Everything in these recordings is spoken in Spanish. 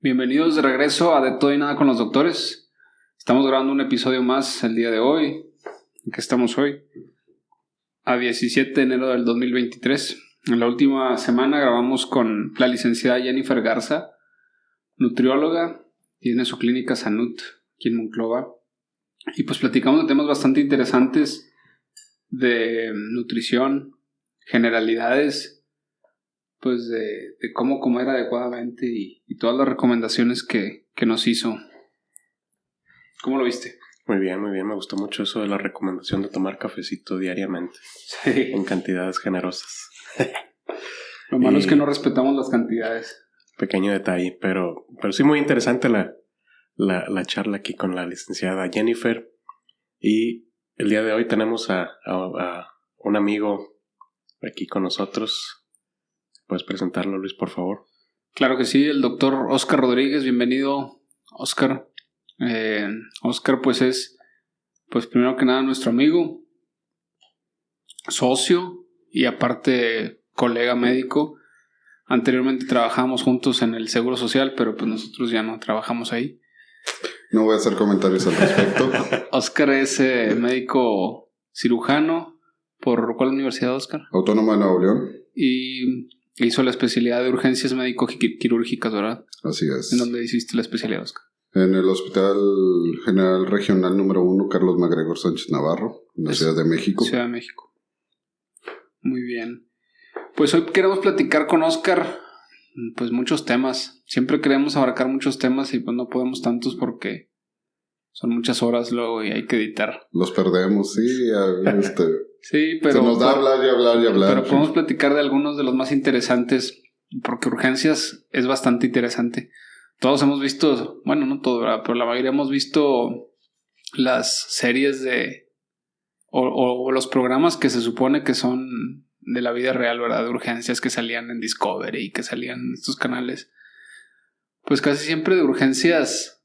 Bienvenidos de regreso a De Todo y Nada con los Doctores. Estamos grabando un episodio más el día de hoy. ¿En qué estamos hoy? A 17 de enero del 2023. En la última semana grabamos con la licenciada Jennifer Garza, nutrióloga, tiene su clínica Sanut aquí en Monclova. Y pues platicamos de temas bastante interesantes de nutrición, generalidades, pues de cómo comer adecuadamente y todas las recomendaciones que nos hizo. ¿Cómo lo viste? Muy bien, me gustó mucho eso de la recomendación de tomar cafecito diariamente. Sí. En cantidades generosas. Lo malo es que no respetamos las cantidades. Pequeño detalle, pero sí muy interesante la charla aquí con la licenciada Jennifer. Y el día de hoy tenemos a un amigo aquí con nosotros. ¿Puedes presentarlo, Luis, por favor? Claro que sí, el doctor Oscar Rodríguez. Bienvenido, Oscar. Oscar pues es, pues primero que nada nuestro amigo, socio y aparte colega médico. Anteriormente trabajamos juntos en el Seguro Social, pero pues nosotros ya no trabajamos ahí. No voy a hacer comentarios al respecto. Oscar es médico cirujano. ¿Por cuál universidad, Oscar? Autónoma de Nuevo León. Y hizo la especialidad de urgencias médico-quirúrgicas, ¿verdad? Así es. ¿En dónde hiciste la especialidad, Oscar? En el Hospital General Regional número 1, Carlos MacGregor Sánchez Navarro, en la Ciudad de México. Ciudad de México. Muy bien. Pues hoy queremos platicar con Oscar, pues muchos temas. Siempre queremos abarcar muchos temas y pues no podemos tantos porque son muchas horas luego y hay que editar. Los perdemos, sí. Sí, pero... Se nos da hablar y hablar y hablar. Pero podemos platicar de algunos de los más interesantes, porque urgencias es bastante interesante. Todos hemos visto, bueno, no todos, ¿verdad? Pero la mayoría hemos visto las series o los programas que se supone que son de la vida real, ¿verdad? De urgencias que salían en Discovery y que salían en estos canales. Pues casi siempre de urgencias,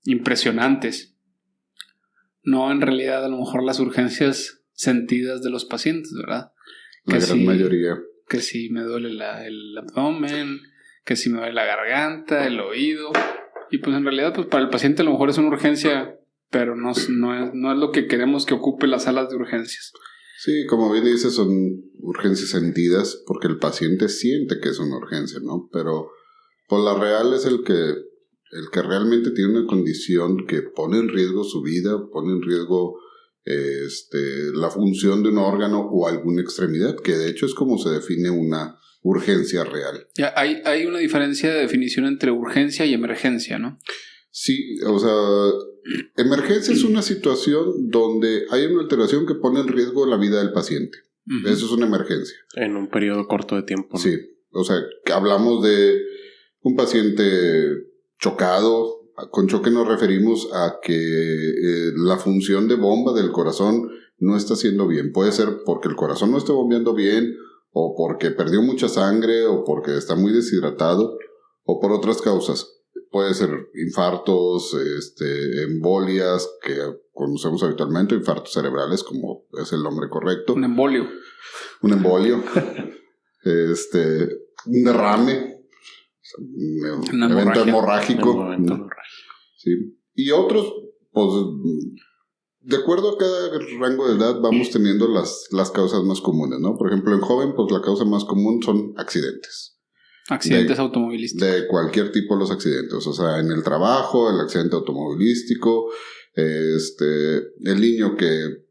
impresionantes. No en realidad a lo mejor las urgencias sentidas de los pacientes, ¿verdad? La gran mayoría. Que si me duele el abdomen, que si me duele la garganta, el oído. Y pues en realidad pues para el paciente a lo mejor es una urgencia, pero no es lo que queremos que ocupe las salas de urgencias. Sí, como bien dices, son urgencias sentidas porque el paciente siente que es una urgencia, ¿no? Pero pues la real es el que realmente tiene una condición que pone en riesgo su vida, pone en riesgo la función de un órgano o alguna extremidad, que de hecho es como se define una urgencia real. Ya, hay una diferencia de definición entre urgencia y emergencia, ¿no? Sí, o sea, emergencia es una situación donde hay una alteración que pone en riesgo la vida del paciente. Uh-huh. Eso es una emergencia. En un periodo corto de tiempo, ¿no? Sí, o sea, que hablamos de un paciente chocado. Con choque nos referimos a que la función de bomba del corazón no está haciendo bien. Puede ser porque el corazón no está bombeando bien, o porque perdió mucha sangre, o porque está muy deshidratado, o por otras causas. Puede ser infartos, embolias, que conocemos habitualmente, infartos cerebrales, como es el nombre correcto. Un embolio. Un embolio. Un derrame. Un evento hemorrágico. Sí. Y otros, pues, de acuerdo a cada rango de edad vamos teniendo las causas más comunes, ¿no? Por ejemplo, en joven, pues la causa más común son accidentes. Accidentes automovilísticos. De cualquier tipo de los accidentes. O sea, en el trabajo, el accidente automovilístico, el niño que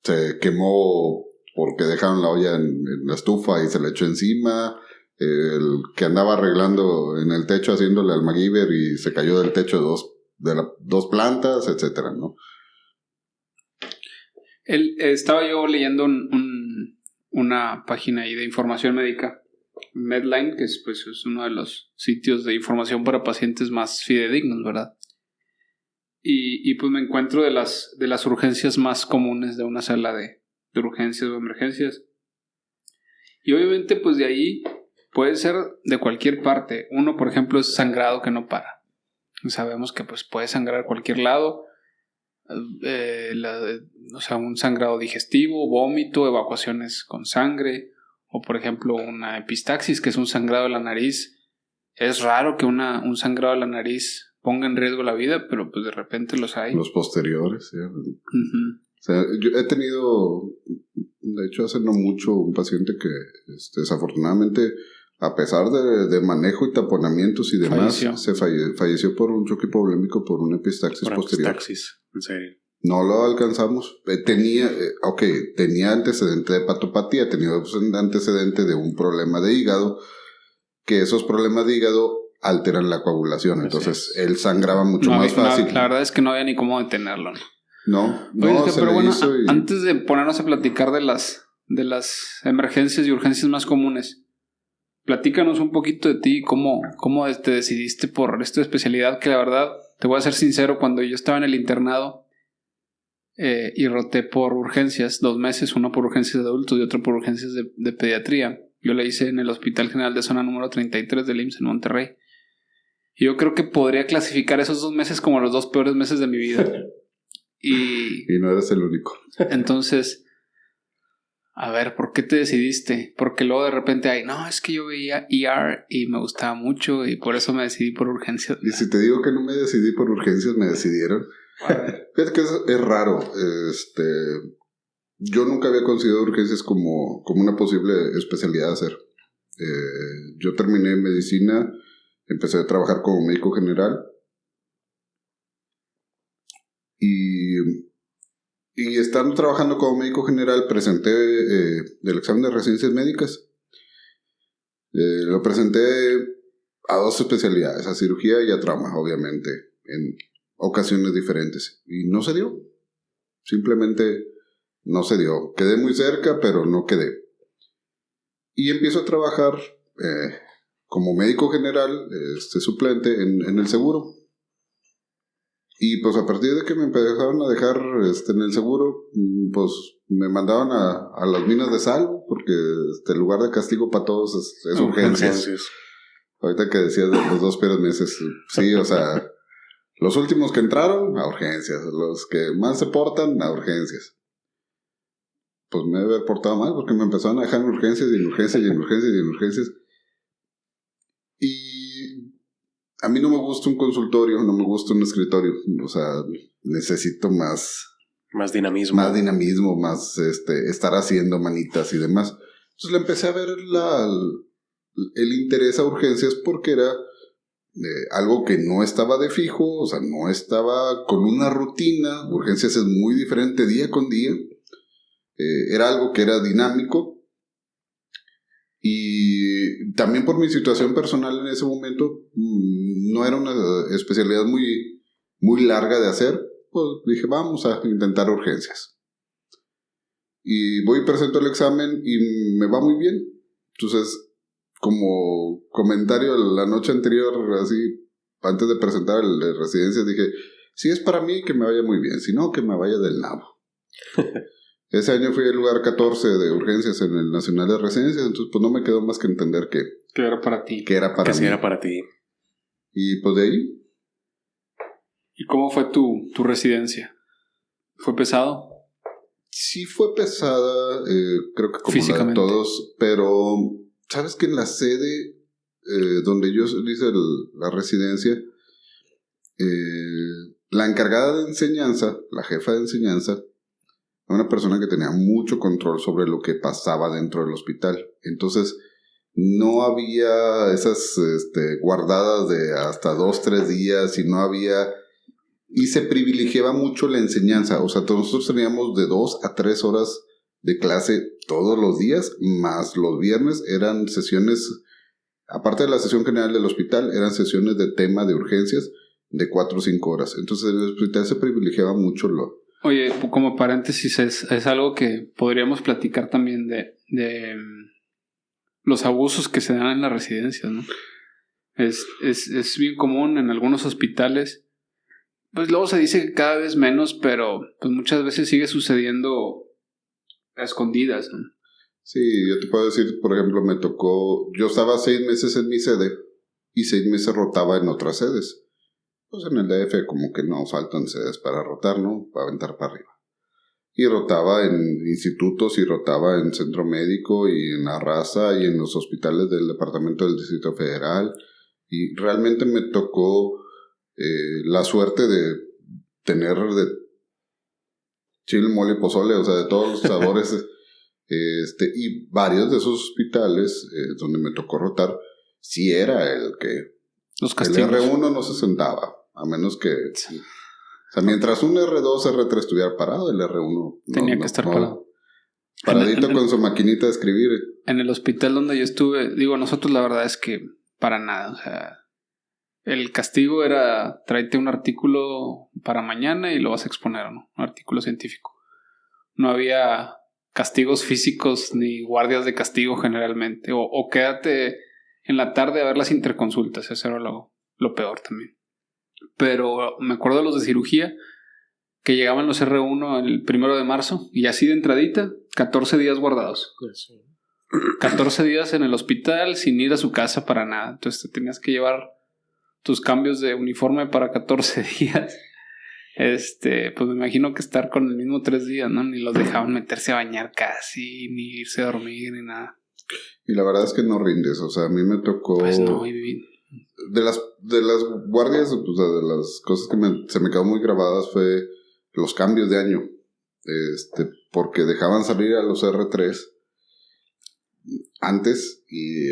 se quemó porque dejaron la olla en la estufa y se le echó encima, el que andaba arreglando en el techo haciéndole al MacGyver y se cayó del techo de dos plantas, etcétera, ¿no? Estaba yo leyendo una página ahí de información médica, Medline, que es uno de los sitios de información para pacientes más fidedignos, ¿verdad? Y pues me encuentro de las urgencias más comunes de una sala de urgencias o emergencias. Y obviamente pues de ahí puede ser de cualquier parte. Uno, por ejemplo, es sangrado que no para. Sabemos que pues puede sangrar a cualquier lado. O sea, un sangrado digestivo, vómito, evacuaciones con sangre, o por ejemplo una epistaxis, que es un sangrado de la nariz es raro que un sangrado de la nariz ponga en riesgo la vida, pero pues de repente los hay. Los posteriores, ¿sí? Uh-huh. O sea, yo he tenido, de hecho hace no mucho, un paciente que desafortunadamente, a pesar de manejo y taponamientos y demás, falleció por un choque hipovolémico por una epistaxis posterior. Epistaxis, en serio. No lo alcanzamos. Tenía antecedente de hepatopatía, tenía antecedente de un problema de hígado, que esos problemas de hígado alteran la coagulación. Entonces, él sangraba mucho más fácil. La verdad es que no había ni cómo detenerlo. No, pero bueno, antes de ponernos a platicar de las emergencias y urgencias más comunes, platícanos un poquito de ti, cómo te decidiste por esta especialidad, que la verdad, te voy a ser sincero, cuando yo estaba en el internado y roté por urgencias, 2 meses, uno por urgencias de adultos y otro por urgencias de pediatría. Yo la hice en el Hospital General de Zona número 33 del IMSS en Monterrey. Y yo creo que podría clasificar esos 2 meses como los 2 peores meses de mi vida. Y no eres el único. Entonces, a ver, ¿por qué te decidiste? Porque luego de repente no, es que yo veía ER y me gustaba mucho y por eso me decidí por urgencias. Y si te digo que no me decidí por urgencias, me decidieron. Fíjate que es raro. Yo nunca había considerado urgencias como una posible especialidad a hacer. Yo terminé medicina, empecé a trabajar como médico general y estando trabajando como médico general presenté el examen de residencias médicas. Lo presenté a 2 especialidades, a cirugía y a trauma, obviamente, en ocasiones diferentes. Y no se dio. Simplemente no se dio. Quedé muy cerca, pero no quedé. Y empiezo a trabajar como médico general, suplente en el seguro. Y pues a partir de que me empezaron a dejar en el seguro, pues me mandaban a las minas de sal, porque el lugar de castigo para todos es urgencias. Ahorita que decías de los 2 peores meses, sí, o sea, los últimos que entraron, a urgencias. Los que más se portan, a urgencias. Pues me debe haber portado mal, porque me empezaron a dejar en urgencias y en urgencias y en urgencias y en urgencias. Y a mí no me gusta un consultorio, no me gusta un escritorio. O sea, necesito más dinamismo. Más dinamismo, más estar haciendo manitas y demás. Entonces le empecé a ver el interés a urgencias porque era algo que no estaba de fijo, o sea, no estaba con una rutina. Urgencias es muy diferente día con día. Era algo que era dinámico. Y también por mi situación personal en ese momento, no era una especialidad muy, muy larga de hacer. Pues dije, vamos a intentar urgencias. Y voy y presento el examen y me va muy bien. Entonces, como comentario la noche anterior, así, antes de presentar el de residencias, dije, si es para mí, que me vaya muy bien. Si no, que me vaya del nabo. Ese año fui al lugar 14 de urgencias en el Nacional de Residencias, entonces pues no me quedó más que entender que era para ti. Que era para mí. Sí era para ti. Y pues de ahí. ¿Y cómo fue tu residencia? ¿Fue pesado? Sí fue pesada, creo que como físicamente. La de todos, pero sabes que en la sede donde yo hice la residencia, la encargada de enseñanza, la jefa de enseñanza, una persona que tenía mucho control sobre lo que pasaba dentro del hospital. Entonces, no había esas guardadas de hasta 2-3 días y no había... Y se privilegiaba mucho la enseñanza. O sea, nosotros teníamos de 2 a 3 horas de clase todos los días, más los viernes eran sesiones, aparte de la sesión general del hospital, eran sesiones de tema de urgencias de 4 o 5 horas. Entonces, en el hospital se privilegiaba mucho Oye, como paréntesis, es algo que podríamos platicar también de los abusos que se dan en las residencias, ¿no? Es bien común en algunos hospitales. Pues luego se dice que cada vez menos, pero pues muchas veces sigue sucediendo a escondidas, ¿no? Sí, yo te puedo decir, por ejemplo, me tocó... Yo estaba 6 meses en mi sede y 6 meses rotaba en otras sedes. Pues en el DF como que no faltan sedes para rotar, ¿no? Para aventar para arriba. Y rotaba en institutos y rotaba en centro médico y en la raza y en los hospitales del departamento del Distrito Federal Y realmente me tocó la suerte de tener de chile, mole y pozole, o sea, de todos los sabores. Y varios de esos hospitales donde me tocó rotar, sí era el que Los castigos. el R1 no se sentaba, a menos que... O sea, mientras un R2, R3 estuviera parado, el R1... Tenía que estar parado. Paradito con su maquinita de escribir. En el hospital donde yo estuve, digo, nosotros la verdad es que para nada, o sea, el castigo era tráete un artículo para mañana y lo vas a exponer, ¿no? Un artículo científico. No había castigos físicos ni guardias de castigo generalmente, o quédate en la tarde a ver las interconsultas, eso era lo peor también. Pero me acuerdo de los de cirugía, que llegaban los R1 el 1 de marzo y así de entradita, 14 días guardados. 14 días en el hospital sin ir a su casa para nada. Entonces te tenías que llevar tus cambios de uniforme para 14 días. Pues me imagino que estar con el mismo 3 días, ¿no? Ni los dejaban meterse a bañar casi, ni irse a dormir, ni nada. Y la verdad es que no rindes, o sea, a mí me tocó... Pues no, y de las guardias, pues, de las cosas que se me quedó muy grabadas fue los cambios de año. Porque dejaban salir a los R3 antes y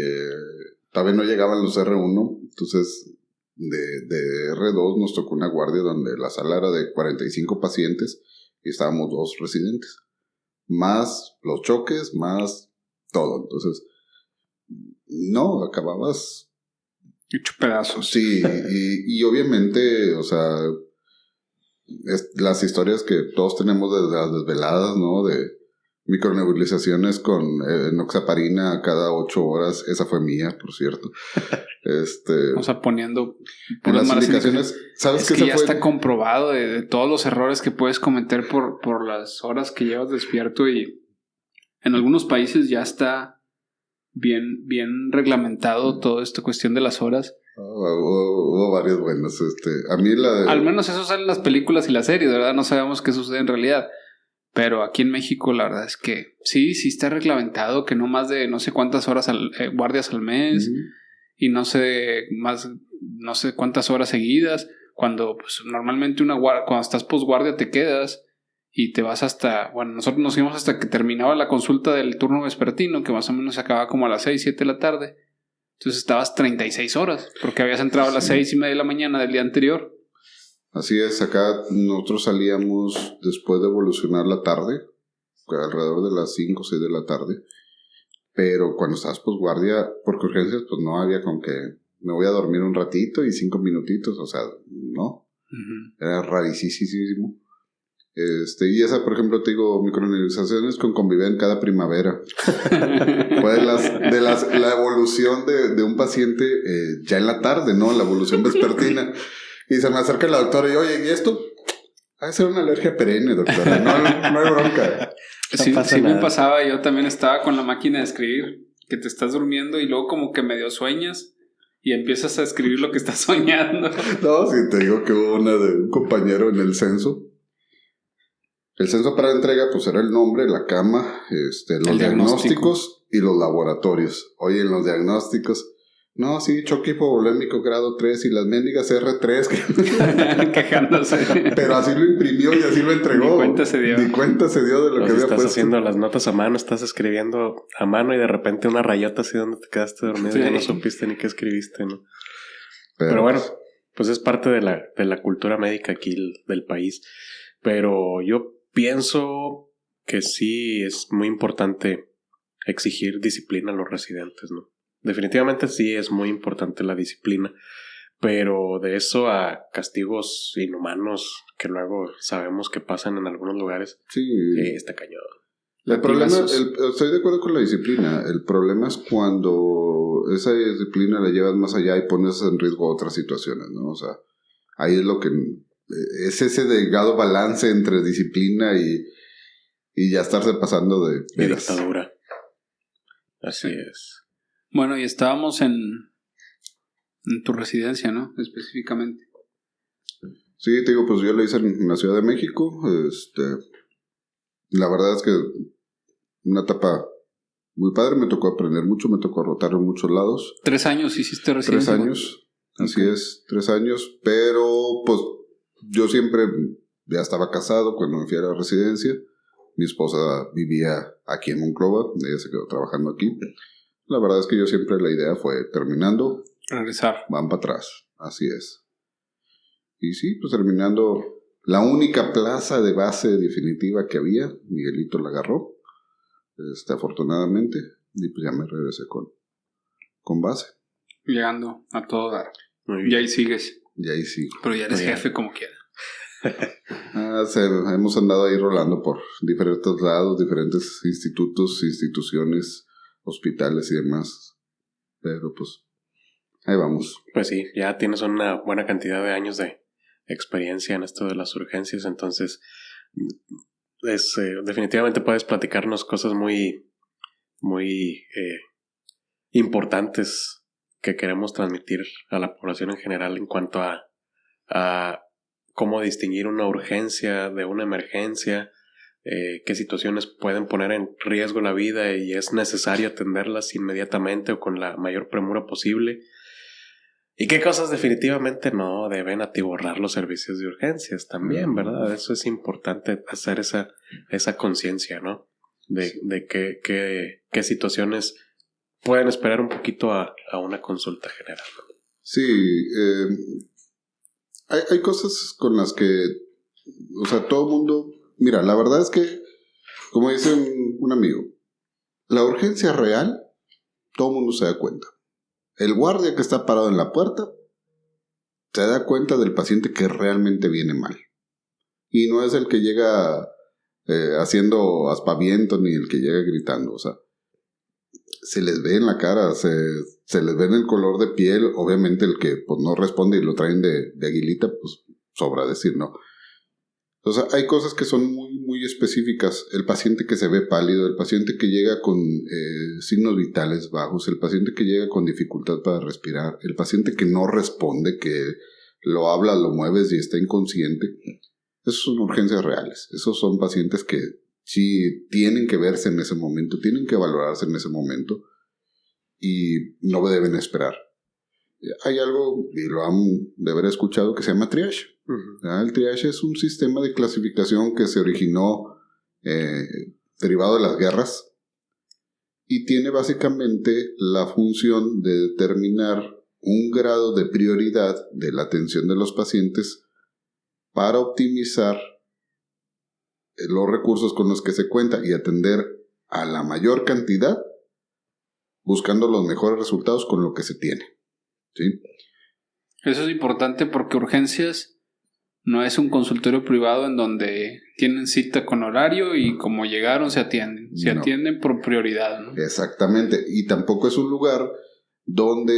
todavía no llegaban los R1, entonces de R2 nos tocó una guardia donde la sala era de 45 pacientes y estábamos 2 residentes, más los choques, más todo. Entonces no, acababas hecho pedazos. sí, y obviamente, o sea, las historias que todos tenemos de las desveladas, ¿no? De micronebulizaciones con enoxaparina cada 8 horas. Esa fue mía, por cierto. O sea, poniendo en las indicaciones. ¿Sabes que ya está comprobado de todos los errores que puedes cometer por las horas que llevas despierto, y en algunos países ya está bien reglamentado toda esta cuestión de las horas. Hubo varios buenos. A mí al menos eso sale en las películas y las series, ¿verdad? No sabemos qué sucede en realidad. Pero aquí en México la verdad es que sí está reglamentado que no más de no sé cuántas horas guardias al mes, y no sé cuántas horas seguidas. Cuando pues normalmente cuando estás posguardia te quedas y te vas hasta... Bueno, nosotros nos íbamos hasta que terminaba la consulta del turno vespertino, que más o menos se acababa como a las 6, 7 de la tarde. Entonces estabas 36 horas, porque habías entrado a las 6:30 de la mañana del día anterior. Así es, acá nosotros salíamos después de evolucionar la tarde, alrededor de las 5 o 6 de la tarde. Pero cuando estabas posguardia, porque urgencias, pues no había con que me voy a dormir un ratito y 5 minutitos, o sea, no. Era rarísimo. Y esa, por ejemplo, te digo, micronebulizaciones con Conviven cada primavera. Fue la evolución de un paciente ya en la tarde, ¿no? La evolución vespertina. Y se me acerca la doctora y, oye, ¿y esto? Ha de ser una alergia perenne, doctora. No hay bronca. Sí me pasaba. Yo también estaba con la máquina de escribir, que te estás durmiendo y luego como que medio sueñas y empiezas a escribir lo que estás soñando. No, sí, te digo que hubo una de un compañero en el censo. El censo para entrega, pues era el nombre, la cama, los diagnósticos y los laboratorios. Oye, en los diagnósticos, no, sí, choque hipovolémico grado 3 y las mendigas R3. Quejándose. Pero así lo imprimió y así lo entregó. Ni cuenta se dio de lo que había estás puesto. Haciendo las notas a mano, estás escribiendo a mano y de repente una rayota así donde te quedaste dormido, sí. Ya no supiste ni qué escribiste, ¿no? Pero bueno, pues es parte de la cultura médica aquí del país. Pero yo pienso que sí es muy importante exigir disciplina a los residentes, ¿no? Definitivamente sí es muy importante la disciplina, pero de eso a castigos inhumanos que luego sabemos que pasan en algunos lugares, sí, está cañón. El problema, estoy de acuerdo con la disciplina. El problema es cuando esa disciplina la llevas más allá y pones en riesgo otras situaciones, ¿no? O sea, ahí es lo que... Es ese delgado balance entre disciplina y ya estarse pasando de dictadura. Así es. Bueno, y estábamos en tu residencia, ¿no? Específicamente. Sí, te digo, pues yo lo hice en la Ciudad de México. La verdad es que una etapa muy padre. Me tocó aprender mucho, me tocó rotar en muchos lados. 3 años hiciste residencia. 3 años. Así es, 3 años, pero pues yo siempre ya estaba casado cuando me fui a la residencia. Mi esposa vivía aquí en Monclova, ella se quedó trabajando aquí. La verdad es que yo siempre la idea fue terminando, regresar. van para atrás, así es. Y sí, pues terminando, la única plaza de base definitiva que había, Miguelito la agarró, afortunadamente, y pues ya me regresé con base. Llegando a todo dar. Muy bien. Y ahí sigues. Y ahí sí. Pero ya eres Muy bien. jefe como quiera. Hemos andado ahí rolando por diferentes lados, diferentes institutos, instituciones, hospitales y demás. Pero pues, ahí vamos. Pues sí, ya tienes una buena cantidad de años de experiencia en esto de las urgencias, entonces definitivamente puedes platicarnos cosas muy, muy importantes que queremos transmitir a la población en general en cuanto a cómo distinguir una urgencia de una emergencia, qué situaciones pueden poner en riesgo la vida y es necesario atenderlas inmediatamente o con la mayor premura posible. ¿Y qué cosas definitivamente no deben atiborrar los servicios de urgencias también, verdad? Eso es importante, hacer esa conciencia, ¿no? De qué situaciones pueden esperar un poquito a una consulta general. Sí, hay cosas con las que, o sea, todo mundo... Mira, la verdad es que, como dice un amigo, la urgencia real, todo mundo se da cuenta. El guardia que está parado en la puerta se da cuenta del paciente que realmente viene mal. Y no es el que llega haciendo aspaviento ni el que llega gritando. O sea, se les ve en la cara, se les ve en el color de piel. Obviamente el que pues, no responde y lo traen de aguilita, pues sobra decir, ¿no? O sea, hay cosas que son muy, muy específicas. El paciente que se ve pálido, el paciente que llega con signos vitales bajos, el paciente que llega con dificultad para respirar, el paciente que no responde, que lo hablas, lo mueves y está inconsciente. Esas son urgencias reales. Esos son pacientes que sí tienen que verse en ese momento, tienen que valorarse en ese momento y no deben esperar. Hay algo, y lo han de haber escuchado, que se llama triage. Uh-huh. El triage es un sistema de clasificación que se originó derivado de las guerras y tiene básicamente la función de determinar un grado de prioridad de la atención de los pacientes para optimizar los recursos con los que se cuenta y atender a la mayor cantidad buscando los mejores resultados con lo que se tiene. ¿Sí? Eso es importante porque urgencias no es un consultorio privado en donde tienen cita con horario y como llegaron se atienden. Se atienden por prioridad, ¿no? Exactamente. Y tampoco es un lugar donde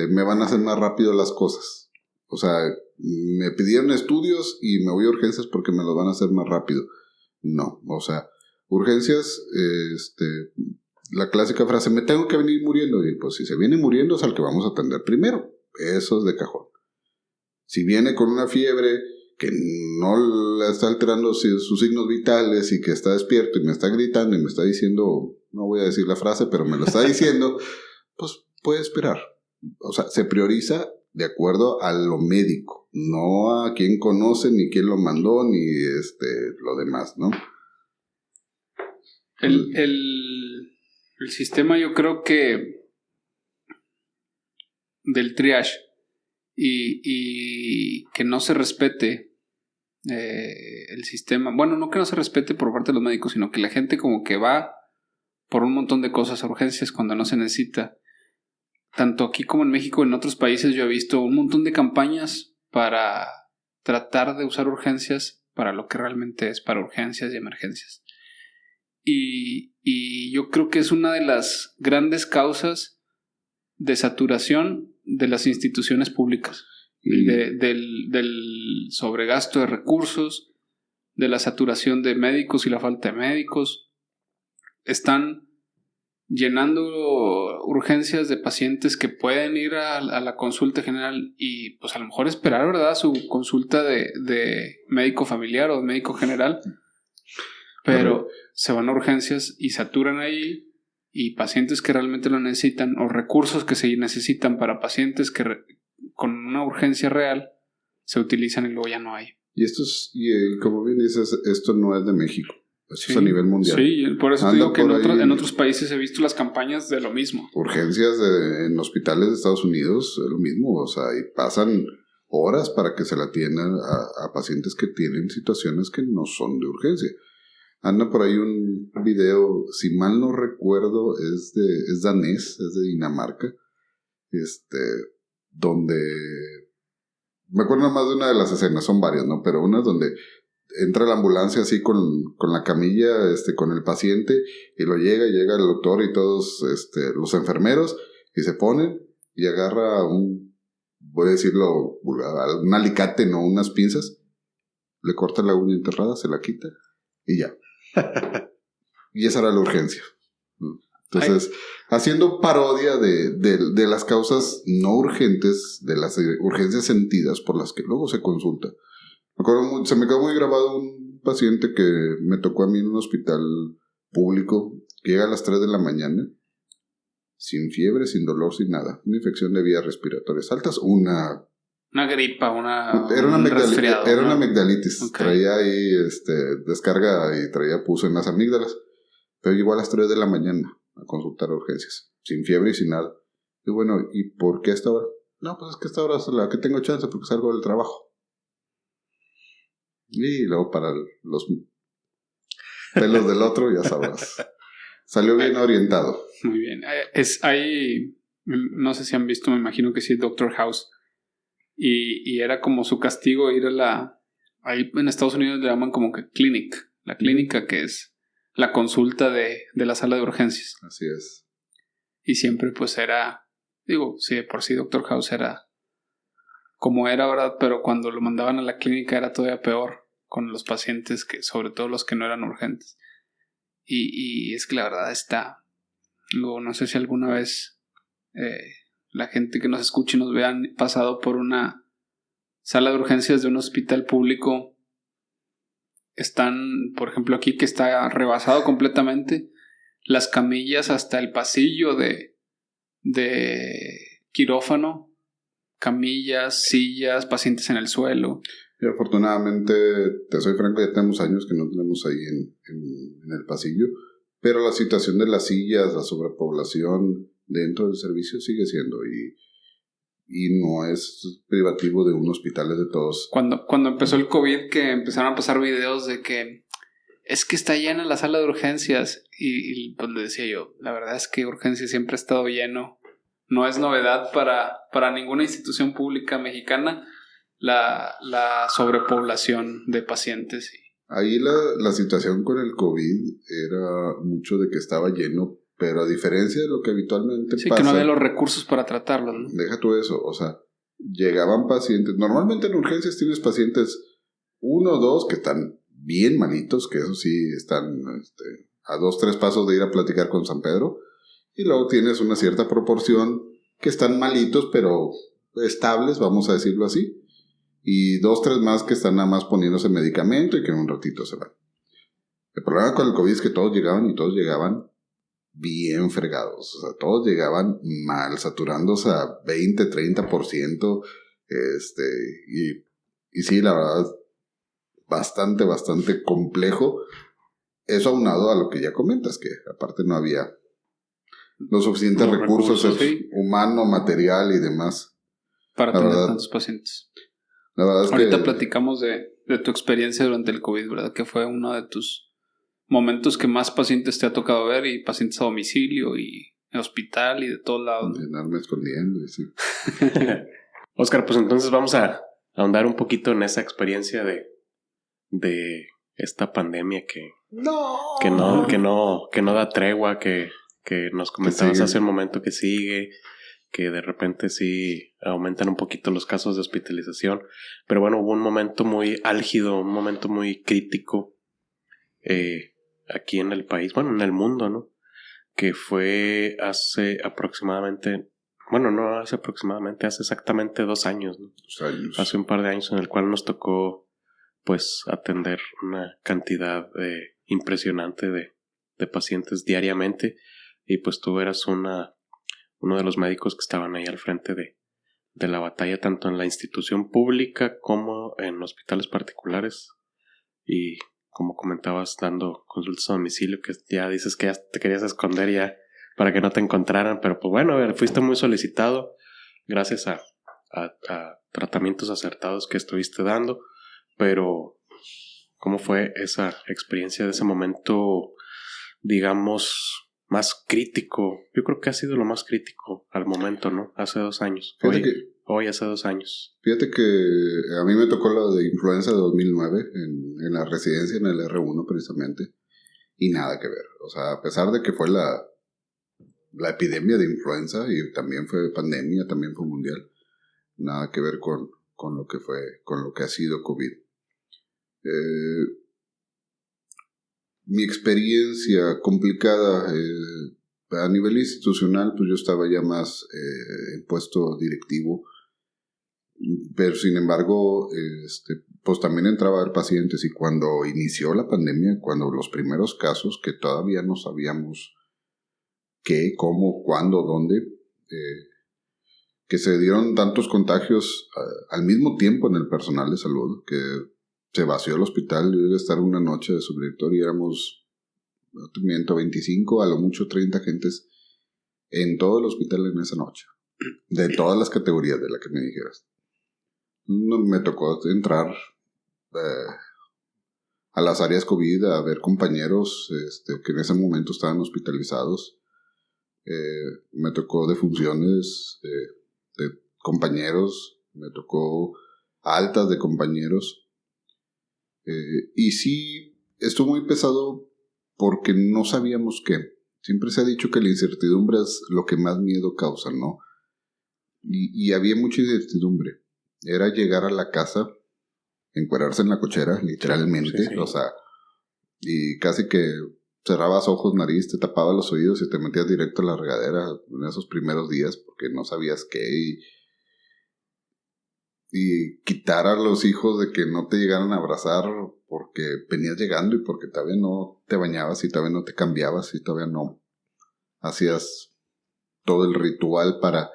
me van a hacer más rápido las cosas. O sea, me pidieron estudios y me voy a urgencias porque me los van a hacer más rápido. No, o sea, urgencias, la clásica frase, me tengo que venir muriendo. Y pues si se viene muriendo es al que vamos a atender primero. Eso es de cajón. Si viene con una fiebre que no le está alterando sus signos vitales y que está despierto y me está gritando y me está diciendo, no voy a decir la frase, pero me lo está diciendo, pues puede esperar. O sea, se prioriza de acuerdo a lo médico, no a quién conoce, ni quién lo mandó, ni lo demás, ¿no? El sistema, yo creo que del triage y que no se respete el sistema, bueno, no que no se respete por parte de los médicos, sino que la gente como que va por un montón de cosas a urgencias cuando no se necesita. Tanto aquí como en México, en otros países yo he visto un montón de campañas para tratar de usar urgencias para lo que realmente es, para urgencias y emergencias. Y yo creo que es una de las grandes causas de saturación de las instituciones públicas, del sobregasto de recursos, de la saturación de médicos y la falta de médicos. Están llenando urgencias de pacientes que pueden ir a la consulta general y pues a lo mejor esperar, ¿verdad?, su consulta de médico familiar o de médico general, pero se van a urgencias y saturan ahí, y pacientes que realmente lo necesitan o recursos que se necesitan para pacientes con una urgencia real se utilizan y luego ya no hay. Y esto es, como bien dices, esto no es de México. Esto es a nivel mundial. Sí, por eso te digo que en otros países he visto las campañas de lo mismo. Urgencias en hospitales de Estados Unidos, lo mismo. O sea, y pasan horas para que se la atiendan a pacientes que tienen situaciones que no son de urgencia. Anda por ahí un video, si mal no recuerdo, es danés, es de Dinamarca, donde me acuerdo más de una de las escenas, son varias, ¿no? Pero una donde entra la ambulancia así con la camilla, con el paciente, y llega el doctor y todos los enfermeros, y se ponen y agarra voy a decirlo, un alicate, no unas pinzas, le corta la uña enterrada, se la quita y ya. Y esa era la urgencia. Entonces, haciendo parodia de las causas no urgentes, de las urgencias sentidas por las que luego se consulta. Se me quedó muy grabado un paciente que me tocó a mí en un hospital público, que llega a las 3 de la mañana, sin fiebre, sin dolor, sin nada. Una infección de vías respiratorias altas, una gripa, era una resfriado. Era una amigdalitis. Okay. Traía ahí descarga y traía pus en las amígdalas. Pero llegó a las 3 de la mañana a consultar a urgencias, sin fiebre y sin nada. Y bueno, ¿y por qué a esta hora? No, pues es que a esta hora es la que tengo chance porque salgo del trabajo. Y luego para los pelos del otro, ya sabrás. Salió bien orientado. Muy bien. No sé si han visto, me imagino que sí, Doctor House. Y era como su castigo ir ahí en Estados Unidos le llaman como que clinic. La clínica, que es la consulta de la sala de urgencias. Así es. Y siempre pues era, sí, de por sí Doctor House era como era, ¿verdad? Pero cuando lo mandaban a la clínica era todavía peor con los pacientes, sobre todo los que no eran urgentes. Y es que la verdad no sé si alguna vez la gente que nos escuche y nos vean pasado por una sala de urgencias de un hospital público. Están, por ejemplo, aquí que está rebasado completamente, las camillas hasta el pasillo de quirófano, camillas, sillas, pacientes en el suelo. Y afortunadamente, te soy franco, ya tenemos años que no tenemos ahí en el pasillo, pero la situación de las sillas, la sobrepoblación dentro del servicio sigue siendo, y no es privativo de un hospital, es de todos. Cuando empezó el COVID, que empezaron a pasar videos de que es que está llena la sala de urgencias, y pues le decía yo, la verdad es que urgencias siempre ha estado lleno. No es novedad para ninguna institución pública mexicana la sobrepoblación de pacientes. Ahí la situación con el COVID era mucho de que estaba lleno, pero a diferencia de lo que habitualmente pasa... Sí, que no había los recursos para tratarlos, ¿no? Deja tú eso, o sea, llegaban pacientes... Normalmente en urgencias tienes pacientes 1 o 2 que están bien malitos, que eso sí están a 2-3 pasos de ir a platicar con San Pedro, y luego tienes una cierta proporción que están malitos, pero estables, vamos a decirlo así, y 2-3 más que están nada más poniéndose medicamento y que en un ratito se van. El problema con el COVID es que todos llegaban bien fregados, o sea, todos llegaban mal, saturándose a 20-30%, y sí, la verdad, bastante complejo. Eso aunado a lo que ya comentas, que aparte no había los suficientes recursos sí, humano, material y demás para atender tantos pacientes. La verdad es ahorita platicamos de tu experiencia durante el COVID, ¿verdad? Que fue uno de tus momentos que más pacientes te ha tocado ver, y pacientes a domicilio y en hospital y de todos lados, ¿no? Andarme escondiendo, sí. Oscar, pues entonces vamos a ahondar un poquito en esa experiencia de esta pandemia que no da tregua, que nos comentabas hace un momento que sigue, que de repente sí aumentan un poquito los casos de hospitalización, pero bueno, hubo un momento muy álgido, un momento muy crítico aquí en el país, bueno, en el mundo, ¿no? Que fue hace exactamente 2 años, ¿no? 2 años. Hace un par de años, en el cual nos tocó pues atender una cantidad impresionante de pacientes diariamente, y pues tú eras uno de los médicos que estaban ahí al frente de de la batalla tanto en la institución pública como en hospitales particulares. Y como comentabas, dando consultas a domicilio, que ya dices que ya te querías esconder ya para que no te encontraran, pero pues bueno, a ver, fuiste muy solicitado gracias a tratamientos acertados que estuviste dando. Pero ¿cómo fue esa experiencia de ese momento, digamos, más crítico? Yo creo que ha sido lo más crítico al momento, ¿no? Hace 2 años. Hoy hace 2 años. Fíjate que a mí me tocó lo de influenza de 2009 en la residencia, en el R1 precisamente, y nada que ver. O sea, a pesar de que fue la epidemia de influenza y también fue pandemia, también fue mundial, nada que ver con lo que fue, con lo que ha sido COVID. Mi experiencia complicada a nivel institucional, pues yo estaba ya más en puesto directivo, pero sin embargo, pues también entraba a ver pacientes, y cuando inició la pandemia, cuando los primeros casos que todavía no sabíamos qué, cómo, cuándo, dónde, que se dieron tantos contagios al mismo tiempo en el personal de salud, que se vació el hospital. Yo iba a estar una noche de subdirector y éramos, no te miento, 25, a lo mucho 30 gentes en todo el hospital en esa noche, de todas las categorías de la que me dijeras. Me tocó entrar a las áreas COVID a ver compañeros que en ese momento estaban hospitalizados. Me tocó defunciones de compañeros, me tocó altas de compañeros. Y sí, estuvo muy pesado porque no sabíamos qué. Siempre se ha dicho que la incertidumbre es lo que más miedo causa, ¿no? Y había mucha incertidumbre. Era llegar a la casa, encuerarse en la cochera, literalmente, sí. O sea, y casi que cerrabas ojos, nariz, te tapabas los oídos y te metías directo a la regadera en esos primeros días porque no sabías qué, y quitar a los hijos de que no te llegaran a abrazar porque venías llegando y porque todavía no te bañabas y todavía no te cambiabas y todavía no hacías todo el ritual para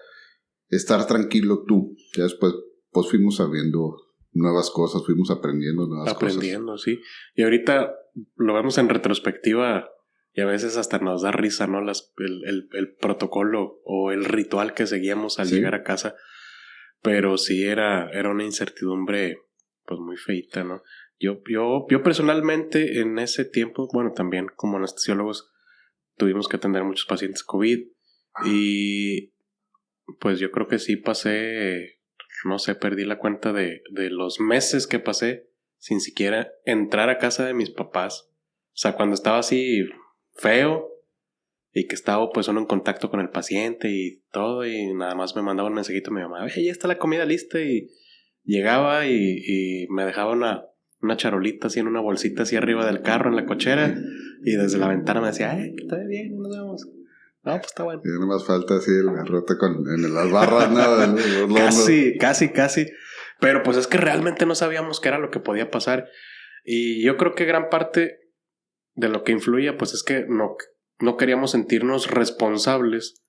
estar tranquilo tú. Ya después pues fuimos sabiendo nuevas cosas, fuimos aprendiendo nuevas cosas. Sí. Y ahorita lo vemos en retrospectiva y a veces hasta nos da risa, ¿no? El protocolo o el ritual que seguíamos al llegar a casa. Pero sí era una incertidumbre pues muy feita, ¿no? Yo personalmente en ese tiempo, bueno, también como anestesiólogos tuvimos que atender muchos pacientes COVID y pues yo creo que sí pasé, no sé, perdí la cuenta de los meses que pasé sin siquiera entrar a casa de mis papás. O sea, cuando estaba así feo y que estaba pues uno en contacto con el paciente y todo, y nada más me mandaba un mensajito a mi mamá, ya está la comida lista, y llegaba y me dejaba una charolita así en una bolsita así arriba del carro en la cochera, y desde la ventana me decía, está bien, nos vemos. No, pues está bueno. Y no más falta así el garrote en las barras, ¿no? Casi. Pero pues es que realmente no sabíamos qué era lo que podía pasar. Y yo creo que gran parte de lo que influía pues es que no queríamos sentirnos responsables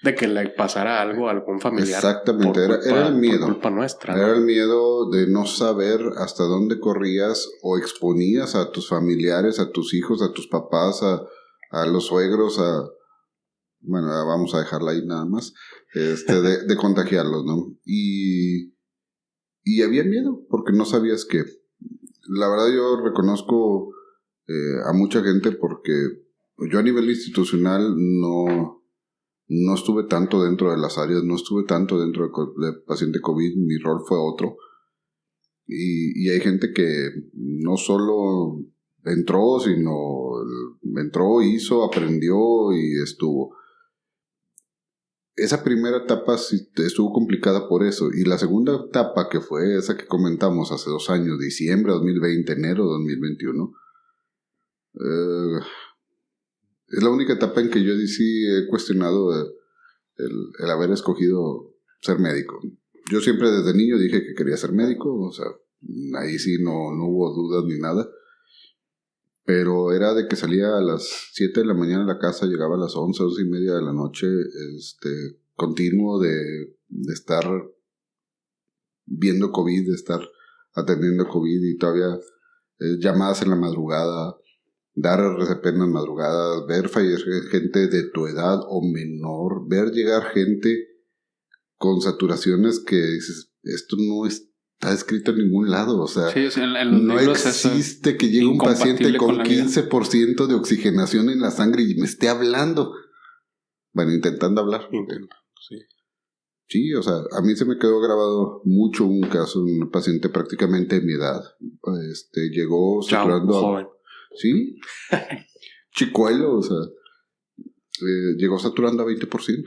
de que le pasara algo a algún familiar. Exactamente, era el miedo. Por culpa nuestra, ¿no? Era el miedo de no saber hasta dónde corrías o exponías a tus familiares, a tus hijos, a tus papás, a los suegros, bueno, vamos a dejarla ahí nada más, de contagiarlos, ¿no? Y había miedo porque no sabías qué. La verdad yo reconozco a mucha gente porque yo a nivel institucional no estuve tanto dentro de las áreas, no estuve tanto dentro de paciente COVID, mi rol fue otro. Y hay gente que no solo entró, hizo, aprendió y estuvo. Esa primera etapa sí estuvo complicada por eso. Y la segunda etapa, que fue esa que comentamos hace 2 años, diciembre de 2020, enero de 2021, es la única etapa en que yo sí he cuestionado el haber escogido ser médico. Yo siempre desde niño dije que quería ser médico, o sea, ahí sí no hubo dudas ni nada. Pero era de que salía a las 7 de la mañana a la casa, llegaba a las 11 y media de la noche, continuo de estar viendo COVID, de estar atendiendo COVID y todavía llamadas en la madrugada, dar RCP en las madrugadas, ver fallecer gente de tu edad o menor, ver llegar gente con saturaciones que dices, esto no está escrito en ningún lado, o sea, sí, en los no libros existe que llegue un paciente con la 15% de oxigenación en la sangre y me esté hablando. Bueno, intentando hablar. Sí. Sí, o sea, a mí se me quedó grabado mucho un caso de un paciente prácticamente de mi edad. Llegó saturando joven. Sí, chicuelo, o sea, llegó saturando a 20%.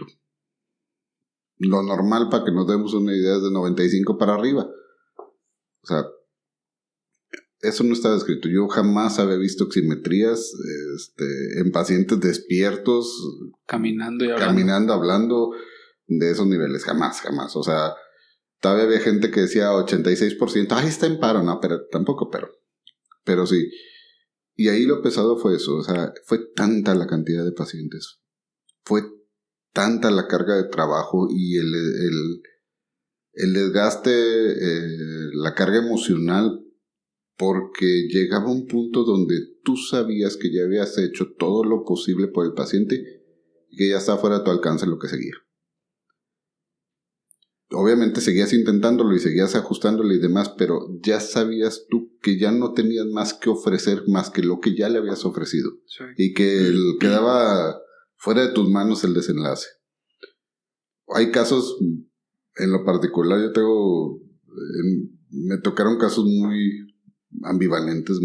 Lo normal, para que nos demos una idea, es de 95 para arriba. O sea, eso no estaba escrito. Yo jamás había visto oximetrías en pacientes despiertos, caminando y hablando de esos niveles. Jamás. O sea, todavía había gente que decía 86%. Ay, está en paro. No, pero tampoco, pero sí. Y ahí lo pesado fue eso. O sea, fue tanta la cantidad de pacientes. Fue tanta la carga de trabajo y el desgaste, la carga emocional, porque llegaba un punto donde tú sabías que ya habías hecho todo lo posible por el paciente y que ya estaba fuera de tu alcance lo que seguía. Obviamente seguías intentándolo y seguías ajustándolo y demás, pero ya sabías tú que ya no tenías más que ofrecer más que lo que ya le habías ofrecido. Sí. Y que quedaba fuera de tus manos el desenlace. Hay casos, en lo particular, me tocaron casos muy ambivalentes,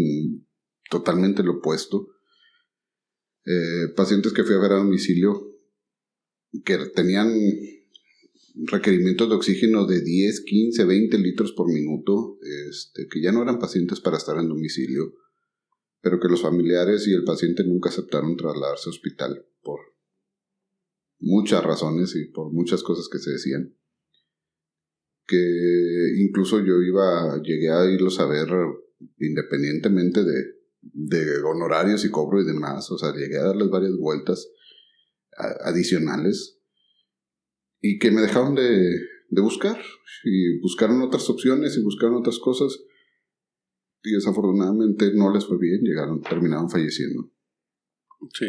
totalmente lo opuesto. Pacientes que fui a ver a domicilio que tenían requerimientos de oxígeno de 10, 15, 20 litros por minuto, que ya no eran pacientes para estar en domicilio, pero que los familiares y el paciente nunca aceptaron trasladarse a hospital por muchas razones y por muchas cosas que se decían, que incluso yo llegué a irlos a ver independientemente de honorarios y cobro y demás, o sea, llegué a darles varias vueltas adicionales y que me dejaron de buscar y buscaron otras opciones y buscaron otras cosas y desafortunadamente no les fue bien, terminaron falleciendo. Sí.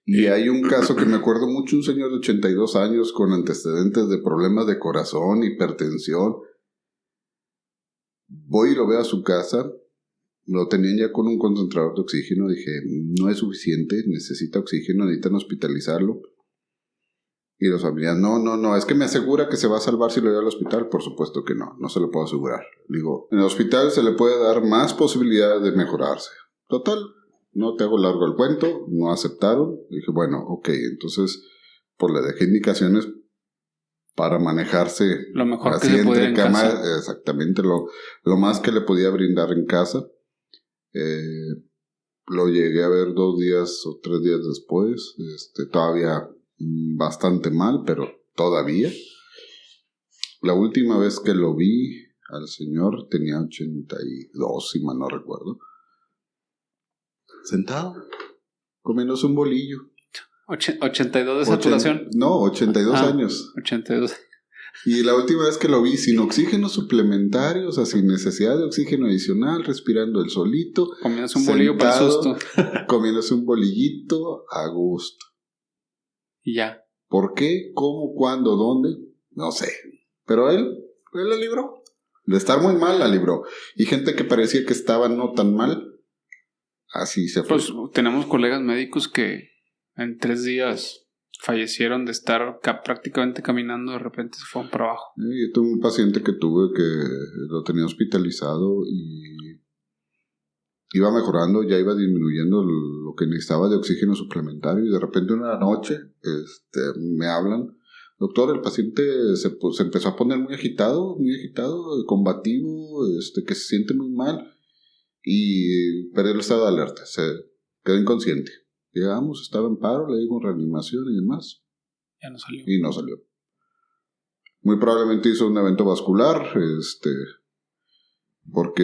Y hay un caso que me acuerdo mucho, un señor de 82 años con antecedentes de problemas de corazón, hipertensión. Voy y lo veo a su casa, lo tenían ya con un concentrador de oxígeno, dije, no es suficiente, necesita oxígeno, necesitan hospitalizarlo. Y los familiares, no, es que me asegura que se va a salvar si lo lleva al hospital. Por supuesto que no se lo puedo asegurar. Digo, en el hospital se le puede dar más posibilidades de mejorarse. Total, no te hago largo el cuento, no aceptaron. Dije, bueno, ok, entonces pues le dejé indicaciones para manejarse lo mejor así que se pudiera en cama, casa. exactamente lo más que le podía brindar en casa. Lo llegué a ver 2 días o 3 días después, todavía bastante mal, pero todavía. La última vez que lo vi al señor tenía 82, si mal no recuerdo. Sentado, comiéndose un bolillo. 82 de saturación. 82 años. 82. Y la última vez que lo vi sin oxígeno suplementario, o sea, sin necesidad de oxígeno adicional, respirando el solito. Comiéndose un bolillo para el susto. Comiéndose un bolillito a gusto. Y ya. ¿Por qué? ¿Cómo? ¿Cuándo? ¿Dónde? No sé. Pero él la libró. De estar muy mal la libró. Y gente que parecía que estaba no tan mal, así se fue. Pues tenemos colegas médicos que en 3 días fallecieron de estar prácticamente caminando, de repente se fueron para abajo. Yo tuve un paciente que lo tenía hospitalizado y iba mejorando, ya iba disminuyendo lo que necesitaba de oxígeno suplementario y de repente una noche me hablan, doctor, el paciente se empezó a poner muy agitado, combativo, que se siente muy mal y perdió el estado de alerta, se quedó inconsciente. Llegamos, estaba en paro, le dimos reanimación y demás. Ya no salió. Y no salió. Muy probablemente hizo un evento vascular, porque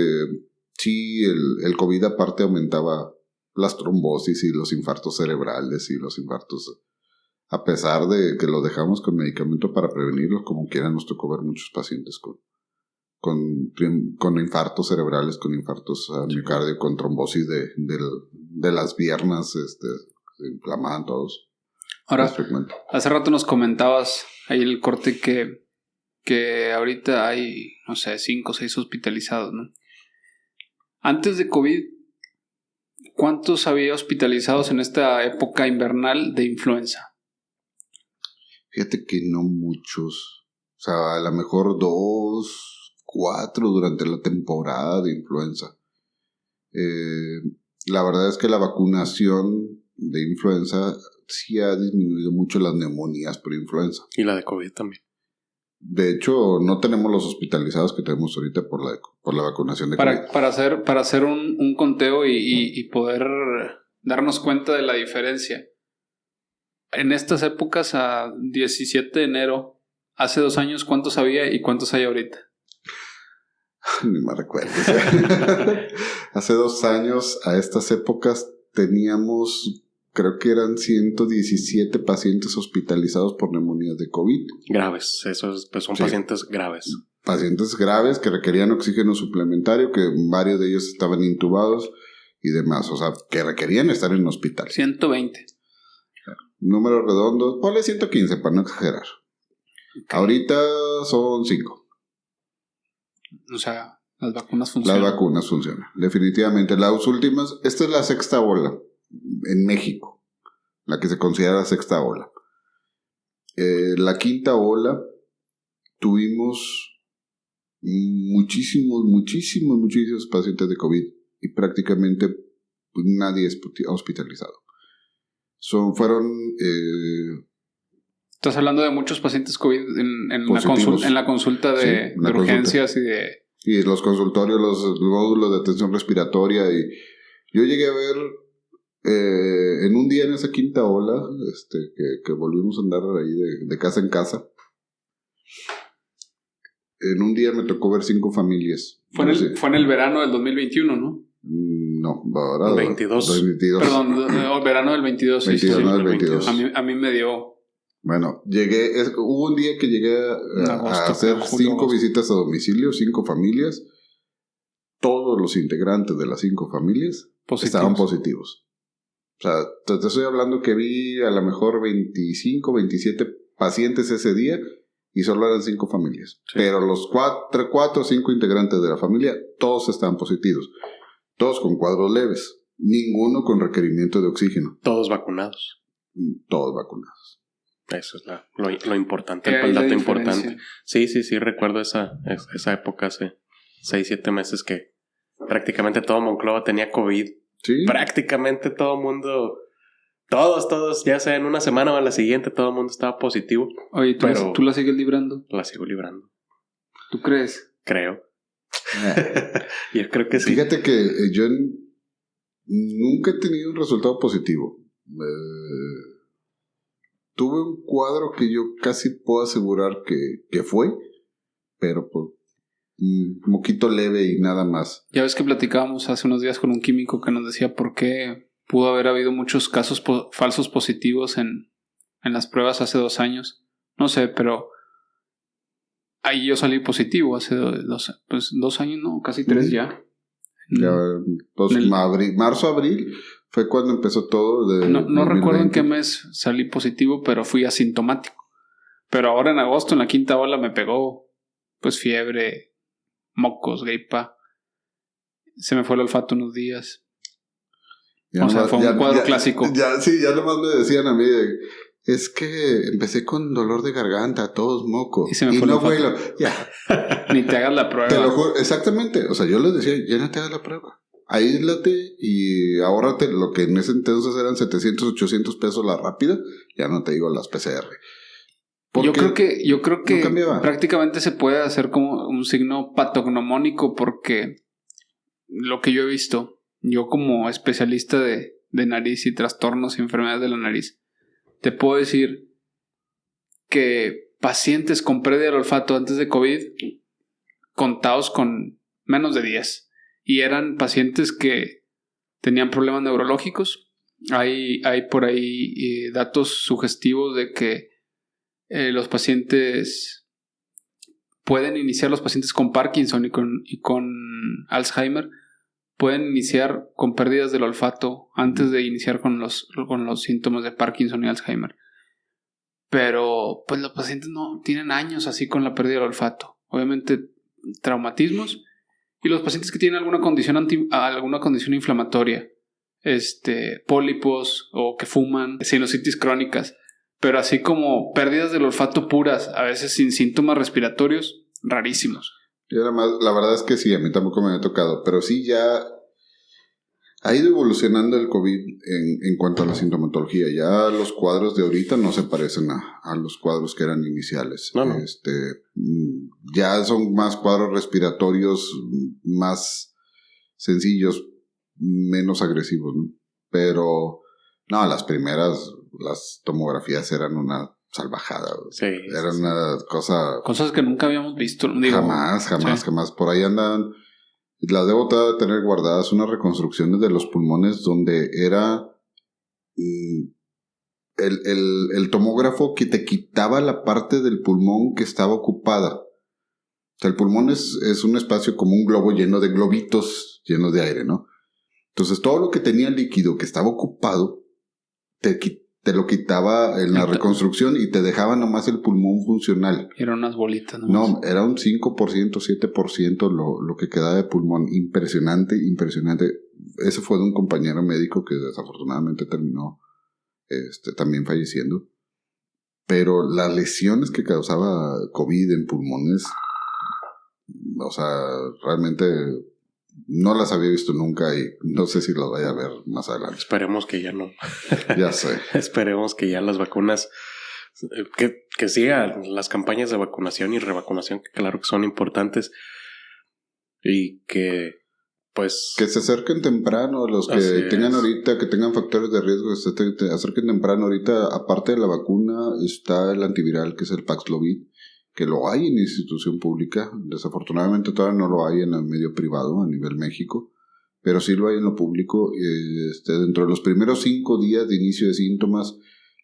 sí, el COVID aparte aumentaba las trombosis y los infartos cerebrales y los infartos, a pesar de que los dejamos con medicamento para prevenirlos, como quiera nos tocó ver muchos pacientes con infartos cerebrales, con infartos al miocardio, con trombosis de las piernas, se inflamaban todos. Ahora, hace rato nos comentabas ahí en el corte que ahorita hay, no sé, 5 o 6 hospitalizados, ¿no? Antes de COVID, ¿cuántos había hospitalizados en esta época invernal de influenza? Fíjate que no muchos. O sea, a lo mejor 2, 4 durante la temporada de influenza. La verdad es que la vacunación de influenza sí ha disminuido mucho las neumonías por influenza. Y la de COVID también. De hecho, no tenemos los hospitalizados que tenemos ahorita por la vacunación de COVID. Para hacer un conteo y poder darnos cuenta de la diferencia. En estas épocas, a 17 de enero, hace 2 años, ¿cuántos había y cuántos hay ahorita? Ni me recuerdo. Hace 2 años, a estas épocas, teníamos, creo que eran 117 pacientes hospitalizados por neumonías de COVID. Graves, esos pues son pacientes graves. Pacientes graves que requerían oxígeno suplementario, que varios de ellos estaban intubados y demás. O sea, que requerían estar en hospital. 120. Números redondos, ponle 115 para no exagerar. Okay. Ahorita son 5. O sea, las vacunas funcionan. Las vacunas funcionan, definitivamente. Las últimas, esta es la 6ª ola en México, la que se considera la 6ª ola. La 5ª ola tuvimos muchísimos pacientes de COVID y prácticamente pues, nadie es hospitalizado. Fueron... Estás hablando de muchos pacientes COVID en la consulta de urgencias y los consultorios, los módulos de atención respiratoria. Y yo llegué a ver en un día en esa 5ª ola que volvimos a andar ahí de casa en casa. En un día me tocó ver 5 familias. Fue en el verano del 2021, ¿no? No, ahora 22. 2022. Perdón, verano del 22. 22, sí, no, del 22. A mí me dio... Bueno, hubo un día que llegué a hacer 5 visitas a domicilio, 5 familias. Todos los integrantes de las 5 familias estaban positivos. O sea, te estoy hablando que vi a lo mejor 25, 27 pacientes ese día y solo eran 5 familias. Sí. Pero los 4 o 5 integrantes de la familia, todos estaban positivos. Todos con cuadros leves. Ninguno con requerimiento de oxígeno. Todos vacunados. Todos vacunados. Eso es lo importante, el dato importante. Sí, recuerdo esa época hace 6-7 meses que prácticamente todo Monclova tenía COVID. ¿Sí? Prácticamente todo el mundo, todos, ya sea en una semana o en la siguiente, todo el mundo estaba positivo. Oye, ¿tú la sigues librando? La sigo librando. ¿Tú crees? Creo. Yo creo que sí. Fíjate que yo nunca he tenido un resultado positivo. Tuve un cuadro que yo casi puedo asegurar que fue, pero pues un moquito leve y nada más. Ya ves que platicábamos hace unos días con un químico que nos decía por qué pudo haber habido muchos casos falsos positivos en las pruebas hace 2 años. No sé, pero ahí yo salí positivo hace 2 años, no, casi 3 ya. Marzo, abril fue cuando empezó todo. No recuerdo en qué mes salí positivo, pero fui asintomático. Pero ahora en agosto, en la 5ª ola, me pegó pues fiebre, mocos, gripa. Se me fue el olfato unos días. Fue un cuadro clásico. Ya nomás me decían a mí es que empecé con dolor de garganta, todos mocos. Y se me fue el olfato. Ni te hagas la prueba. Te lo juro, exactamente. O sea, yo les decía, ya no te hagas la prueba. Aíslate y ahórrate lo que en ese entonces eran 700, 800 pesos la rápida. Ya no te digo las PCR. Yo creo que prácticamente se puede hacer como un signo patognomónico porque lo que yo he visto, yo como especialista de nariz y trastornos y enfermedades de la nariz, te puedo decir que pacientes con pérdida del olfato antes de COVID, contados con menos de 10. Y eran pacientes que tenían problemas neurológicos. Hay por ahí datos sugestivos de que los pacientes pueden iniciar los pacientes con Parkinson y con Alzheimer, pueden iniciar con pérdidas del olfato antes de iniciar con los síntomas de Parkinson y Alzheimer. Pero pues los pacientes no tienen años así con la pérdida del olfato. Obviamente traumatismos, y los pacientes que tienen alguna condición inflamatoria, pólipos o que fuman, sinusitis crónicas, pero así como pérdidas del olfato puras, a veces sin síntomas respiratorios, rarísimos. Y además, la verdad es que sí, a mí tampoco me ha tocado, pero sí ya ha ido evolucionando el COVID en cuanto a la sintomatología. Ya los cuadros de ahorita no se parecen a los cuadros que eran iniciales. No. Ya son más cuadros respiratorios, más sencillos, menos agresivos, ¿no? Pero no, las primeras, las tomografías eran una salvajada. Sí. Eran una cosa... Cosas que nunca habíamos visto. Jamás. Por ahí andan... Las debo tener guardadas, unas reconstrucciones de los pulmones donde era el tomógrafo que te quitaba la parte del pulmón que estaba ocupada. O sea, el pulmón es un espacio como un globo lleno de globitos llenos de aire, ¿no? Entonces todo lo que tenía líquido que estaba ocupado te lo quitaba en la reconstrucción y te dejaba nomás el pulmón funcional. Eran unas bolitas nomás. No, era un 5%, 7% lo que quedaba de pulmón. Impresionante. Ese fue de un compañero médico que desafortunadamente terminó también falleciendo. Pero las lesiones que causaba COVID en pulmones, o sea, realmente no las había visto nunca y no sé si las vaya a ver más adelante. Esperemos que ya no. Ya sé. Esperemos que ya las vacunas, que sigan las campañas de vacunación y revacunación, que claro que son importantes, y que pues... Que se acerquen temprano, los que tengan ahorita, que tengan factores de riesgo, que se acerquen temprano. Ahorita, aparte de la vacuna, está el antiviral, que es el Paxlovid, que lo hay en institución pública. Desafortunadamente todavía no lo hay en el medio privado a nivel México, pero sí lo hay en lo público. Dentro de los primeros 5 días de inicio de síntomas,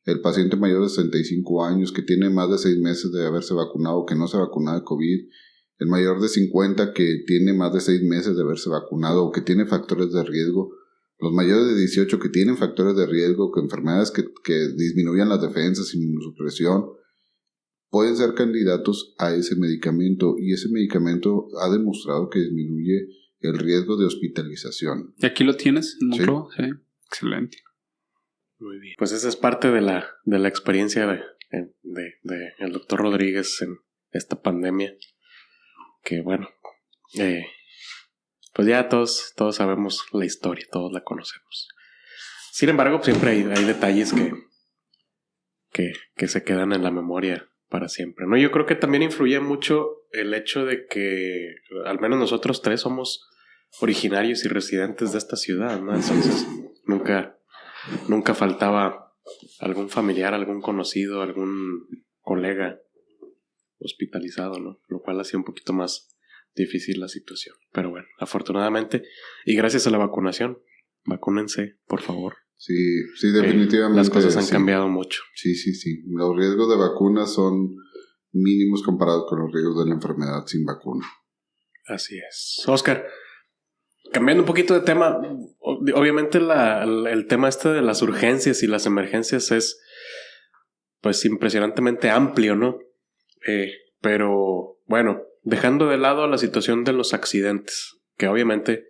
el paciente mayor de 65 años que tiene más de 6 meses de haberse vacunado, que no se ha vacunado de COVID, el mayor de 50 que tiene más de 6 meses de haberse vacunado o que tiene factores de riesgo, los mayores de 18 que tienen factores de riesgo, que enfermedades que disminuyan las defensas, inmunosupresión, pueden ser candidatos a ese medicamento, y ese medicamento ha demostrado que disminuye el riesgo de hospitalización. ¿Y aquí lo tienes en Monclova? Sí. Excelente. Muy bien. Pues esa es parte de la experiencia de el doctor Rodríguez en esta pandemia, que bueno, pues ya todos sabemos la historia, todos la conocemos. Sin embargo, siempre hay detalles que se quedan en la memoria para siempre, ¿no? Yo creo que también influye mucho el hecho de que al menos nosotros 3 somos originarios y residentes de esta ciudad, ¿no? Entonces nunca faltaba algún familiar, algún conocido, algún colega hospitalizado, ¿no? Lo cual hacía un poquito más difícil la situación. Pero bueno, afortunadamente, y gracias a la vacunación, vacúnense, por favor. Sí, definitivamente. Las cosas han cambiado mucho. Sí. Los riesgos de vacunas son mínimos comparados con los riesgos de la enfermedad sin vacuna. Así es. Oscar, cambiando un poquito de tema, obviamente el tema de las urgencias y las emergencias es pues impresionantemente amplio, ¿no? Pero bueno, dejando de lado la situación de los accidentes, que obviamente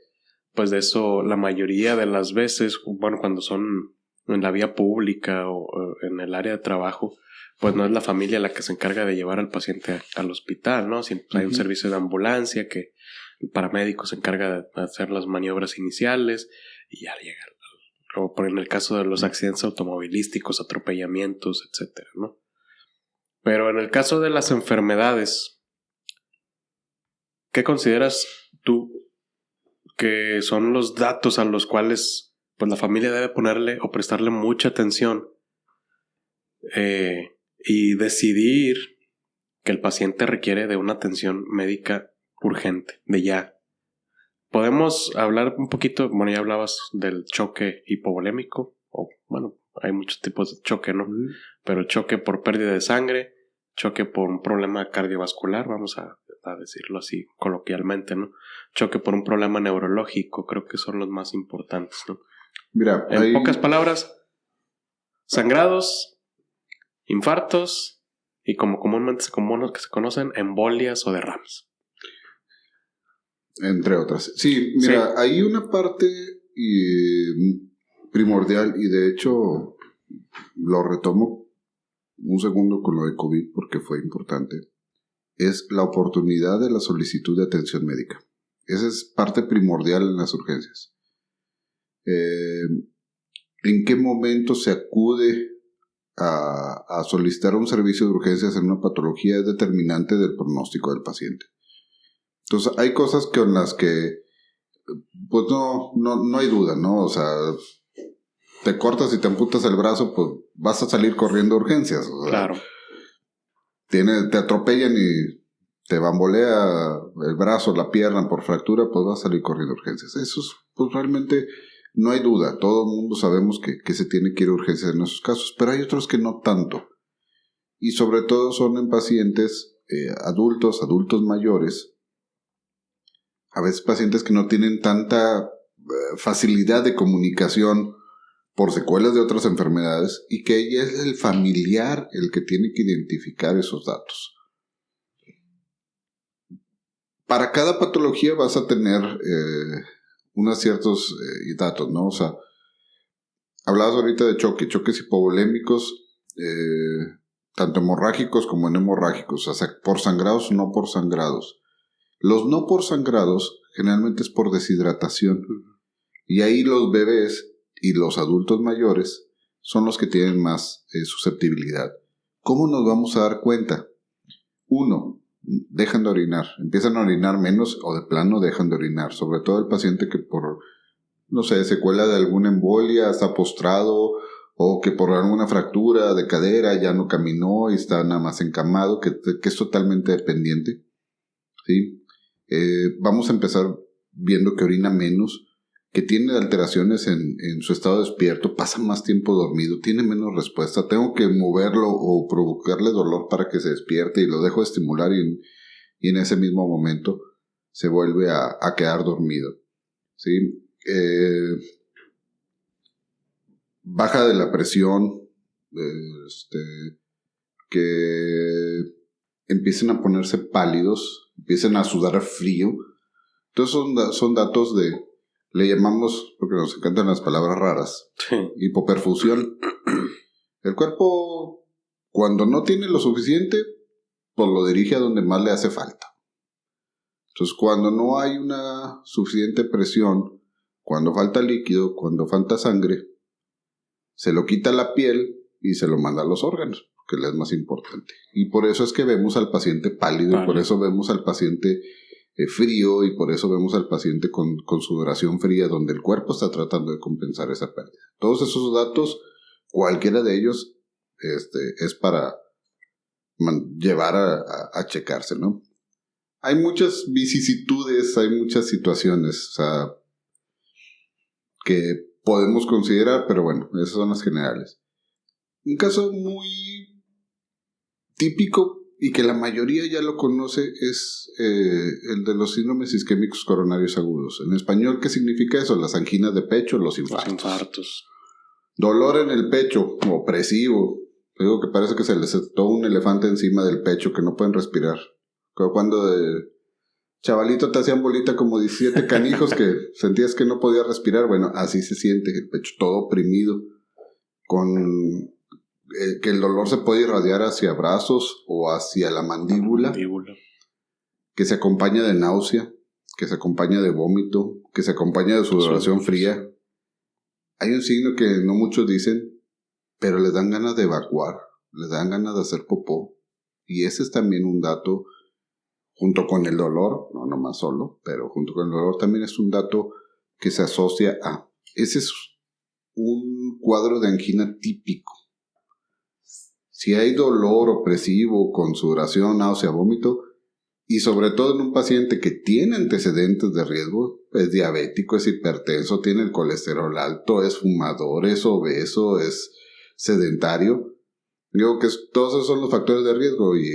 pues de eso la mayoría de las veces, bueno, cuando son en la vía pública o en el área de trabajo, pues no es la familia la que se encarga de llevar al paciente al hospital, ¿no? Siempre hay un servicio de ambulancia que el paramédico se encarga de hacer las maniobras iniciales y ya llega. O por en el caso de los accidentes automovilísticos, atropellamientos, etcétera, ¿no? Pero en el caso de las enfermedades, ¿qué consideras tú que son los datos a los cuales pues la familia debe ponerle o prestarle mucha atención y decidir que el paciente requiere de una atención médica urgente, de ya? Podemos hablar un poquito, bueno, ya hablabas del choque hipovolémico, o bueno, hay muchos tipos de choque, ¿no? Pero choque por pérdida de sangre, choque por un problema cardiovascular, vamos a decirlo así coloquialmente, ¿no? Choque por un problema neurológico, creo que son los más importantes, ¿no? Mira, En pocas palabras, sangrados, infartos y como comúnmente se conocen, embolias o derrames. Entre otras. Sí, mira, hay una parte primordial y de hecho lo retomo un segundo con lo de COVID porque fue importante. Es la oportunidad de la solicitud de atención médica. Esa es parte primordial en las urgencias. ¿En qué momento se acude a solicitar un servicio de urgencias en una patología? Es determinante del pronóstico del paciente. Entonces, hay cosas con las que pues no hay duda, ¿no? O sea, te cortas y te amputas el brazo, pues vas a salir corriendo a urgencias. O sea, claro. Te atropellan y te bambolea el brazo, la pierna por fractura, pues vas a salir corriendo a urgencias. Eso es, pues realmente no hay duda. Todo el mundo sabemos que se tiene que ir a urgencias en esos casos, pero hay otros que no tanto. Y sobre todo son en pacientes adultos mayores. A veces pacientes que no tienen tanta facilidad de comunicación por secuelas de otras enfermedades y que es el familiar el que tiene que identificar esos datos. Para cada patología vas a tener unos ciertos datos, ¿no? O sea, hablabas ahorita de choques hipovolémicos, tanto hemorrágicos como no hemorrágicos, o sea, por sangrados o no por sangrados. Los no por sangrados generalmente es por deshidratación. Y ahí los bebés y los adultos mayores son los que tienen más susceptibilidad. ¿Cómo nos vamos a dar cuenta? 1, dejan de orinar. Empiezan a orinar menos o de plano dejan de orinar. Sobre todo el paciente que por, no sé, secuela de alguna embolia está postrado o que por alguna fractura de cadera ya no caminó y está nada más encamado, que es totalmente dependiente. ¿Sí? Vamos a empezar viendo que orina menos, que tiene alteraciones en su estado despierto, pasa más tiempo dormido, tiene menos respuesta, tengo que moverlo o provocarle dolor para que se despierte y lo dejo de estimular y en ese mismo momento se vuelve a quedar dormido. ¿Sí? Baja de la presión, que empiecen a ponerse pálidos, empiecen a sudar frío. Entonces son datos le llamamos, porque nos encantan las palabras raras, hipoperfusión. El cuerpo, cuando no tiene lo suficiente, pues lo dirige a donde más le hace falta. Entonces, cuando no hay una suficiente presión, cuando falta líquido, cuando falta sangre, se lo quita la piel y se lo manda a los órganos, que es más importante. Y por eso es que vemos al paciente pálido, y por eso vemos al paciente frío, y por eso vemos al paciente con sudoración fría, donde el cuerpo está tratando de compensar esa pérdida. Todos esos datos, cualquiera de ellos, es para llevar a checarse, ¿no? Hay muchas vicisitudes, hay muchas situaciones, o sea, que podemos considerar, pero bueno, esas son las generales. Un caso muy típico y que la mayoría ya lo conoce es el de los síndromes isquémicos coronarios agudos. En español, ¿qué significa eso? Las anginas de pecho, los infartos. Dolor en el pecho, opresivo. Digo que parece que se les sentó un elefante encima del pecho, que no pueden respirar. Cuando de chavalito te hacían bolita como 17 canijos que sentías que no podías respirar. Bueno, así se siente el pecho, todo oprimido, con que el dolor se puede irradiar hacia brazos o hacia la mandíbula, que se acompaña de náusea, que se acompaña de vómito, que se acompaña de sudoración fría. Hay un signo que no muchos dicen, pero les dan ganas de evacuar, les dan ganas de hacer popó, y ese es también un dato, junto con el dolor, no nomás solo, pero junto con el dolor también es un dato que se asocia a, ese es un cuadro de angina típico. Si hay dolor opresivo con sudoración, náusea, vómito, y sobre todo en un paciente que tiene antecedentes de riesgo, es diabético, es hipertenso, tiene el colesterol alto, es fumador, es obeso, es sedentario, Digo que todos esos son los factores de riesgo y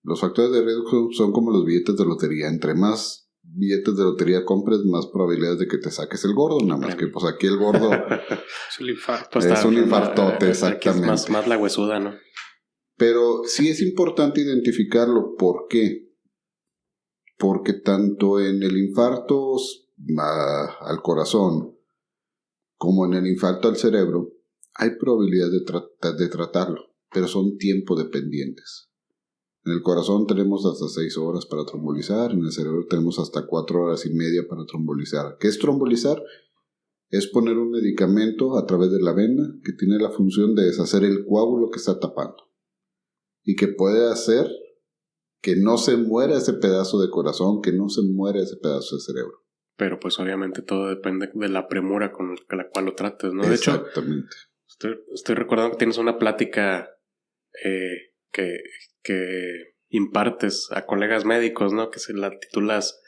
los factores de riesgo son como los billetes de lotería. Entre más billetes de lotería compres, más probabilidades de que te saques el gordo. Nada más que pues aquí el gordo Es el infarto. Pues es un infartote, exactamente. Es más la huesuda, ¿no? Pero sí es importante identificarlo. ¿Por qué? Porque tanto en el infarto al corazón como en el infarto al cerebro hay probabilidad de tratarlo, pero son tiempo dependientes. En el corazón tenemos hasta 6 horas para trombolizar, en el cerebro tenemos hasta 4 horas y media para trombolizar. ¿Qué es trombolizar? Es poner un medicamento a través de la vena que tiene la función de deshacer el coágulo que está tapando y que puede hacer que no se muera ese pedazo de corazón, que no se muera ese pedazo de cerebro. Pero pues obviamente todo depende de la premura con la cual lo trates, ¿no? De hecho, Exactamente. estoy recordando que tienes una plática que impartes a colegas médicos, ¿no? Que se la titulas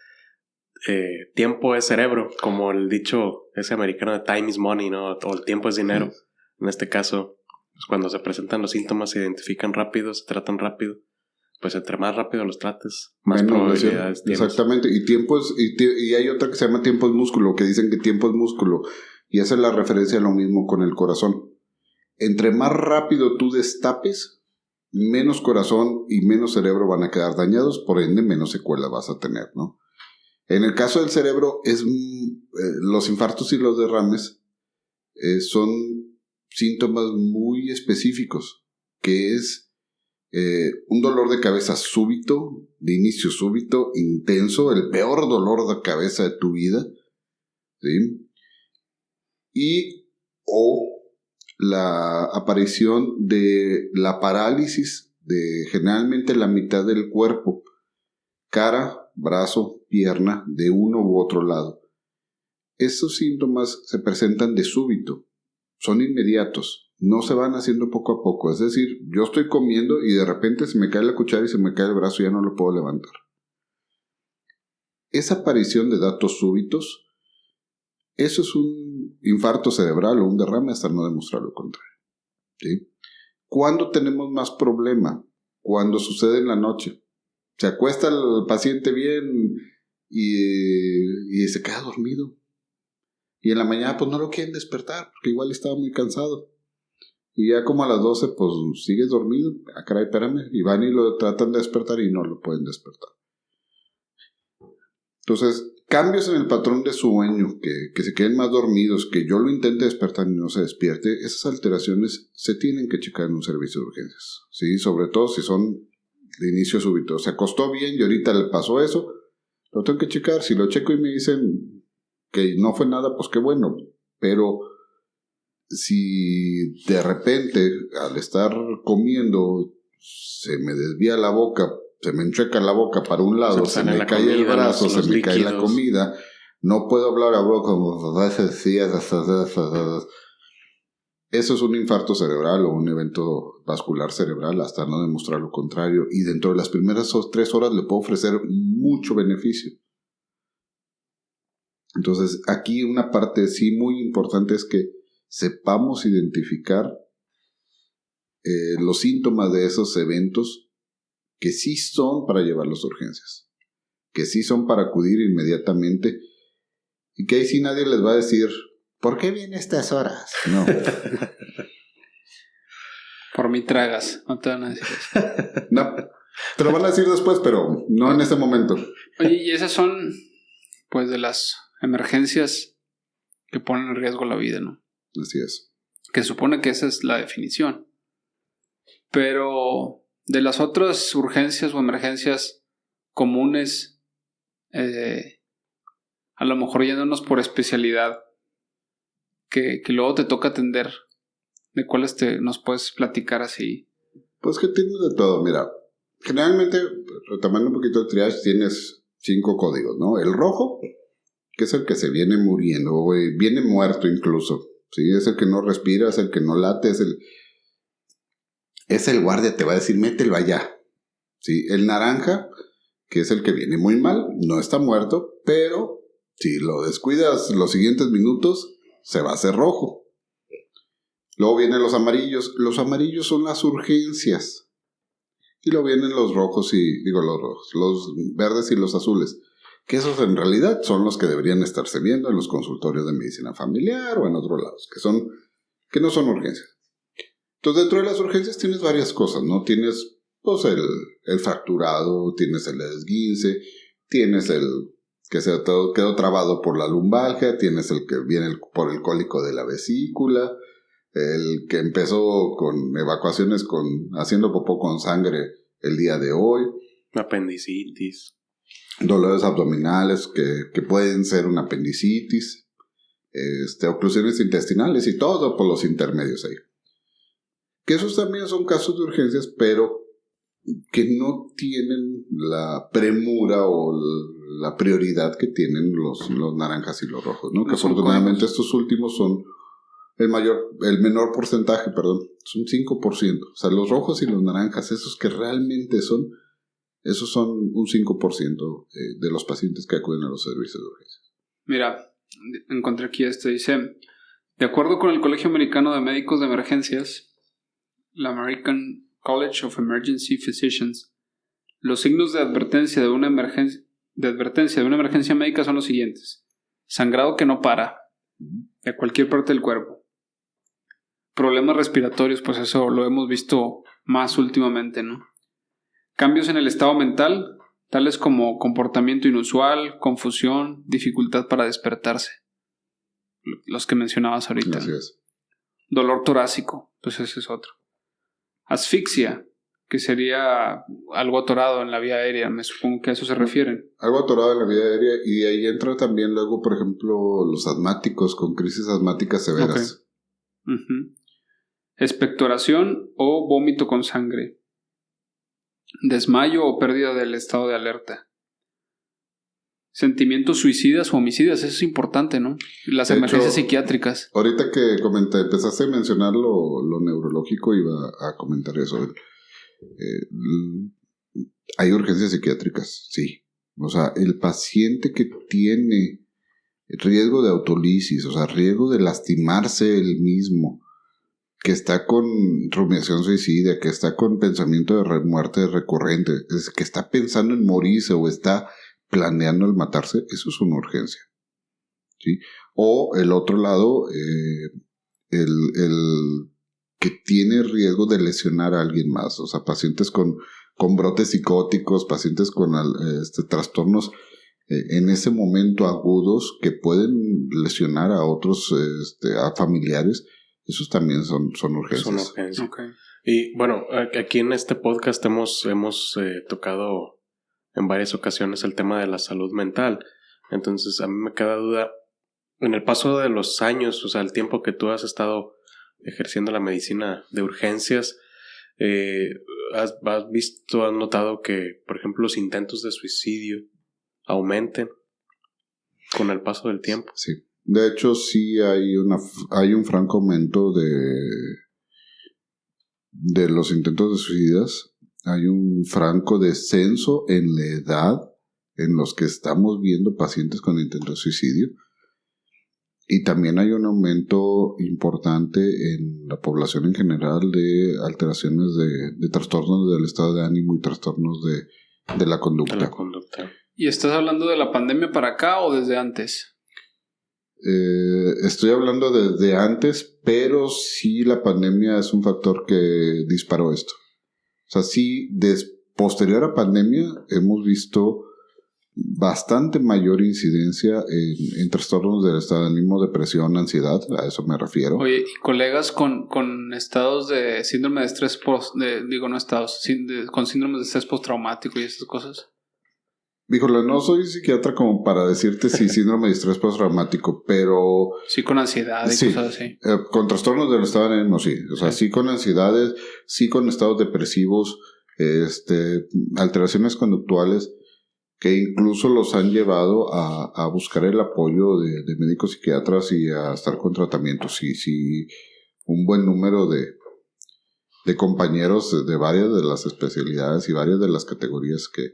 Tiempo es cerebro, como el dicho ese americano de time is money, ¿no? O el tiempo es dinero. Sí. En este caso, pues cuando se presentan los síntomas se identifican rápido, se tratan rápido. Pues entre más rápido los trates, más probabilidades tienes. Exactamente, y hay otra que se llama tiempo es músculo, que dicen que tiempo es músculo, y hace la referencia a lo mismo con el corazón. Entre más rápido tú destapes, menos corazón y menos cerebro van a quedar dañados, por ende menos secuela vas a tener, ¿no? En el caso del cerebro, los infartos y los derrames son síntomas muy específicos, que es un dolor de cabeza súbito, de inicio súbito, intenso, el peor dolor de cabeza de tu vida, ¿sí? O la aparición de la parálisis de generalmente la mitad del cuerpo, cara, brazo, pierna, de uno u otro lado. Estos síntomas se presentan de súbito, son inmediatos, no se van haciendo poco a poco. Es decir, yo estoy comiendo y de repente se me cae la cuchara y se me cae el brazo y ya no lo puedo levantar. Esa aparición de datos súbitos, eso es un infarto cerebral o un derrame hasta no demostrar lo contrario, ¿sí? ¿Cuándo tenemos más problema? Cuando sucede en la noche. Se acuesta el paciente bien y se queda dormido. Y en la mañana pues no lo quieren despertar porque igual estaba muy cansado. Y ya como a las 12 pues sigues dormido. Ah, caray, espérame. Y van y lo tratan de despertar y no lo pueden despertar. Entonces, cambios en el patrón de sueño, que se queden más dormidos, que yo lo intente despertar y no se despierte, esas alteraciones se tienen que checar en un servicio de urgencias, ¿sí? Sobre todo si son de inicio súbito. Se acostó bien y ahorita le pasó eso, lo tengo que checar. Si lo checo y me dicen que no fue nada, pues qué bueno. Pero si de repente al estar comiendo se me desvía la boca, se me enchueca la boca para un lado, se me cae el brazo, se me cae la comida, no puedo hablar a boca como eso es un infarto cerebral o un evento vascular cerebral hasta no demostrar lo contrario, y dentro de las primeras 3 horas le puedo ofrecer mucho beneficio. Entonces aquí una parte sí muy importante es que sepamos identificar los síntomas de esos eventos que sí son para llevarlos a urgencias, que sí son para acudir inmediatamente, y que ahí sí nadie les va a decir ¿por qué viene a estas horas? No. Por mí tragas, no te van a decir eso. No, te lo van a decir después, pero no en ese momento. Oye, y esas son pues de las emergencias que ponen en riesgo la vida, ¿no? Así es. Que supone que esa es la definición. Pero de las otras urgencias o emergencias comunes, a lo mejor yéndonos por especialidad, que luego te toca atender, ¿de cuáles nos puedes platicar así? Pues que tienes de todo, mira. Generalmente, retomando un poquito el triage, tienes 5 códigos, ¿no? El rojo, que es el que se viene muriendo, o viene muerto incluso, ¿sí? Es el que no respira, es el que no late, es el guardia, te va a decir, mételo allá, ¿sí? El naranja, que es el que viene muy mal, no está muerto, pero si lo descuidas los siguientes minutos, se va a hacer rojo. Luego vienen los amarillos. Los amarillos son las urgencias. Y luego vienen los rojos los verdes y los azules. Que esos en realidad son los que deberían estarse viendo en los consultorios de medicina familiar o en otros lados, que no son urgencias. Entonces, dentro de las urgencias tienes varias cosas, ¿no? Tienes, pues, el fracturado, tienes el esguince, tienes el que quedó trabado por la lumbalgia, tienes el que viene por el cólico de la vesícula, el que empezó con evacuaciones haciendo popó con sangre el día de hoy. Apendicitis. Dolores abdominales que pueden ser una apendicitis, oclusiones intestinales y todo por los intermedios ahí. Que esos también son casos de urgencias, pero que no tienen la premura o la prioridad que tienen los naranjas y los rojos, ¿no? Que afortunadamente estos últimos son el menor porcentaje, son 5%. O sea, los rojos y los naranjas, esos que realmente son... Esos son un 5% de los pacientes que acuden a los servicios de urgencias. Mira, encontré aquí dice, de acuerdo con el Colegio Americano de Médicos de Emergencias, la American College of Emergency Physicians, los signos de advertencia de una emergencia médica son los siguientes: sangrado que no para, de cualquier parte del cuerpo. Problemas respiratorios, pues eso lo hemos visto más últimamente, ¿no? Cambios en el estado mental, tales como comportamiento inusual, confusión, dificultad para despertarse. Los que mencionabas ahorita. Así es. Dolor torácico, pues ese es otro. Asfixia, que sería algo atorado en la vía aérea, me supongo que a eso se refieren. Algo atorado en la vía aérea, y ahí entra también luego, por ejemplo, los asmáticos con crisis asmáticas severas. Okay. Expectoración o vómito con sangre. Desmayo o pérdida del estado de alerta. Sentimientos suicidas o homicidas, eso es importante, ¿no? Las emergencias psiquiátricas. Ahorita que empezaste a mencionar lo neurológico, iba a comentar eso. Hay urgencias psiquiátricas, sí. O sea, el paciente que tiene riesgo de autolisis, o sea, riesgo de lastimarse él mismo, que está con rumiación suicida, que está con pensamiento de muerte recurrente, que está pensando en morirse o está planeando el matarse, eso es una urgencia, ¿sí? O el otro lado, el que tiene riesgo de lesionar a alguien más, o sea, pacientes con brotes psicóticos, pacientes con trastornos en ese momento agudos que pueden lesionar a otros, a familiares. Esos también son urgencias. Son urgencias. Okay. Y bueno, aquí en este podcast hemos tocado en varias ocasiones el tema de la salud mental. Entonces a mí me queda duda, en el paso de los años, o sea, el tiempo que tú has estado ejerciendo la medicina de urgencias, has notado que, por ejemplo, los intentos de suicidio aumenten con el paso del tiempo. Sí. De hecho, sí hay un franco aumento de los intentos de suicidas. Hay un franco descenso en la edad en los que estamos viendo pacientes con intentos de suicidio. Y también hay un aumento importante en la población en general de alteraciones de trastornos del estado de ánimo y trastornos de la conducta. ¿Y estás hablando de la pandemia para acá o desde antes? Estoy hablando desde antes, pero sí la pandemia es un factor que disparó esto. O sea, sí, posterior a pandemia hemos visto bastante mayor incidencia en trastornos del estado de ánimo, depresión, ansiedad, a eso me refiero. Oye, ¿y colegas con estados de síndrome de estrés con síndrome de estrés postraumático y esas cosas? Híjole, no soy psiquiatra como para decirte si síndrome de estrés postraumático, pero... Sí, con ansiedad y cosas así. Con trastornos del estado de ánimo, sí. O sea, sí con ansiedades, sí con estados depresivos, alteraciones conductuales que incluso los han llevado a buscar el apoyo de médicos psiquiatras y a estar con tratamientos. Sí, un buen número de compañeros de varias de las especialidades y varias de las categorías que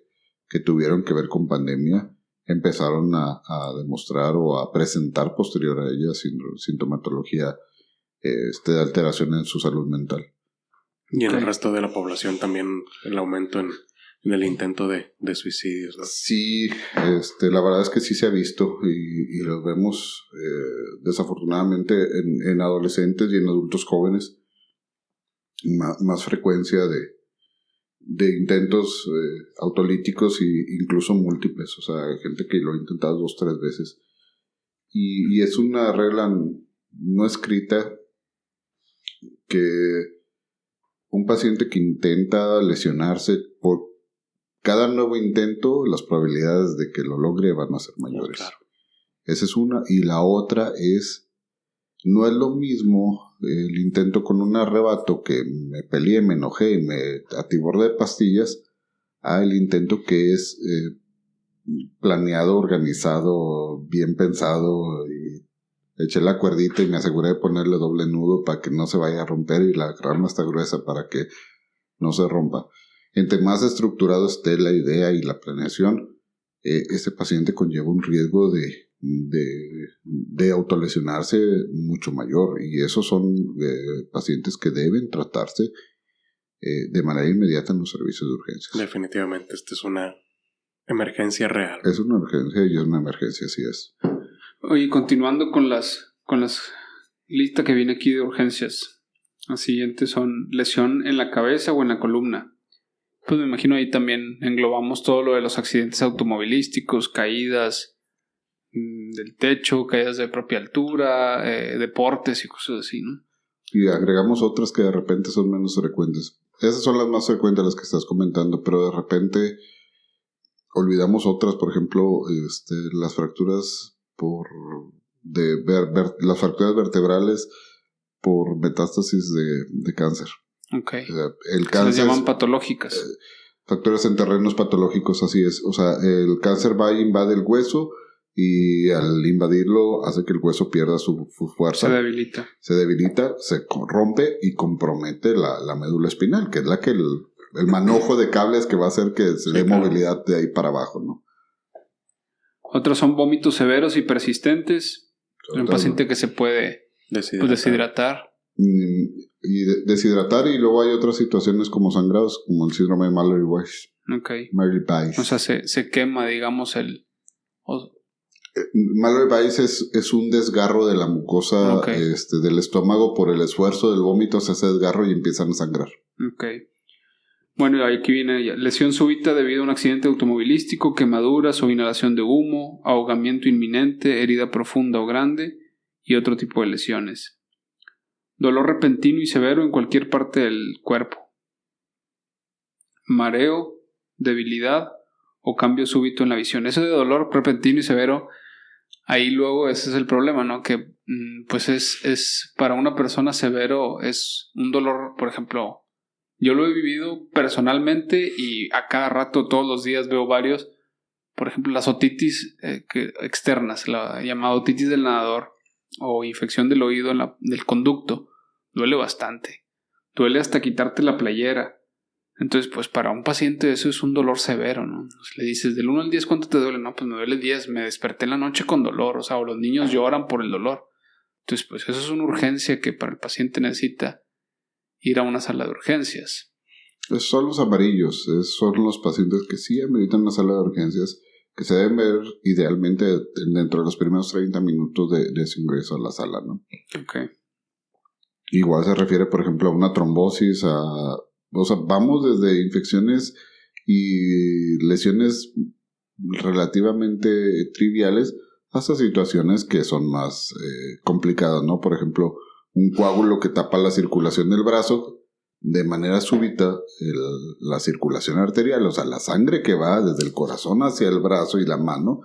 tuvieron que ver con pandemia, empezaron a demostrar o a presentar posterior a ella sintomatología de alteración en su salud mental. Y en el resto de la población también el aumento en el intento de suicidios, ¿no? Sí, la verdad es que sí se ha visto y lo vemos desafortunadamente en adolescentes y en adultos jóvenes. Más frecuencia de intentos autolíticos e incluso múltiples. O sea, hay gente que lo ha intentado 2 o 3 veces. Y es una regla no escrita que un paciente que intenta lesionarse, por cada nuevo intento, las probabilidades de que lo logre van a ser mayores. Claro. Esa es una. Y la otra es, no es lo mismo el intento con un arrebato que me peleé, me enojé y me atiborré de pastillas, a el intento que es planeado, organizado, bien pensado, y eché la cuerdita y me aseguré de ponerle doble nudo para que no se vaya a romper y la rama está gruesa para que no se rompa. Entre más estructurado esté la idea y la planeación, ese paciente conlleva un riesgo de autolesionarse mucho mayor, y esos son pacientes que deben tratarse de manera inmediata en los servicios de urgencias. Definitivamente, esta es una emergencia real. Es una urgencia y es una emergencia, así es. Oye, continuando con las lista que viene aquí de urgencias, las siguientes son lesión en la cabeza o en la columna. Pues me imagino ahí también englobamos todo lo de los accidentes automovilísticos, caídas del techo, caídas de propia altura, deportes y cosas así, ¿no? Y agregamos otras que de repente son menos frecuentes. Esas son las más frecuentes, las que estás comentando, pero de repente olvidamos otras, por ejemplo, las fracturas las fracturas vertebrales por metástasis de cáncer. Okay. El cáncer se les llaman patológicas. Fracturas en terrenos patológicos, así es. O sea, el cáncer va e invade el hueso y al invadirlo hace que el hueso pierda su fuerza. Se debilita, se rompe y compromete la médula espinal, que es la que el manojo de cables que va a hacer que se dé movilidad de ahí para abajo, ¿no? Otros son vómitos severos y persistentes. Un paciente que se puede deshidratar. Y deshidratar, y luego hay otras situaciones como sangrados, como el síndrome de Mallory-Weiss. Okay. Mallory-Weiss. O sea, se quema, digamos, Mallory-Weiss es un desgarro de la mucosa del estómago por el esfuerzo del vómito, se hace desgarro y empiezan a sangrar. Okay. Bueno, aquí viene ya. Lesión súbita debido a un accidente automovilístico, quemaduras o inhalación de humo, ahogamiento inminente, herida profunda o grande y otro tipo de lesiones. Dolor repentino y severo en cualquier parte del cuerpo. Mareo, debilidad o cambio súbito en la visión. Eso de dolor repentino y severo, ahí luego ese es el problema, ¿no? Que pues es para una persona severo, es un dolor, por ejemplo, yo lo he vivido personalmente y a cada rato, todos los días veo varios. Por ejemplo, las otitis externas, la llamada otitis del nadador o infección del oído del conducto, duele bastante. Duele hasta quitarte la playera. Entonces, pues para un paciente eso es un dolor severo, ¿no? Pues le dices, del 1 al 10, ¿cuánto te duele? No, pues me duele 10, me desperté en la noche con dolor, o sea, o los niños lloran por el dolor. Entonces, pues eso es una urgencia que para el paciente necesita ir a una sala de urgencias. Son los amarillos, son los pacientes que sí ameritan una sala de urgencias, que se deben ver idealmente dentro de los primeros 30 minutos de su ingreso a la sala, ¿no? Okay. Igual se refiere, por ejemplo, a una trombosis, o sea, vamos desde infecciones y lesiones relativamente triviales hasta situaciones que son más complicadas, ¿no? Por ejemplo, un coágulo que tapa la circulación del brazo, de manera súbita la circulación arterial, o sea, la sangre que va desde el corazón hacia el brazo y la mano,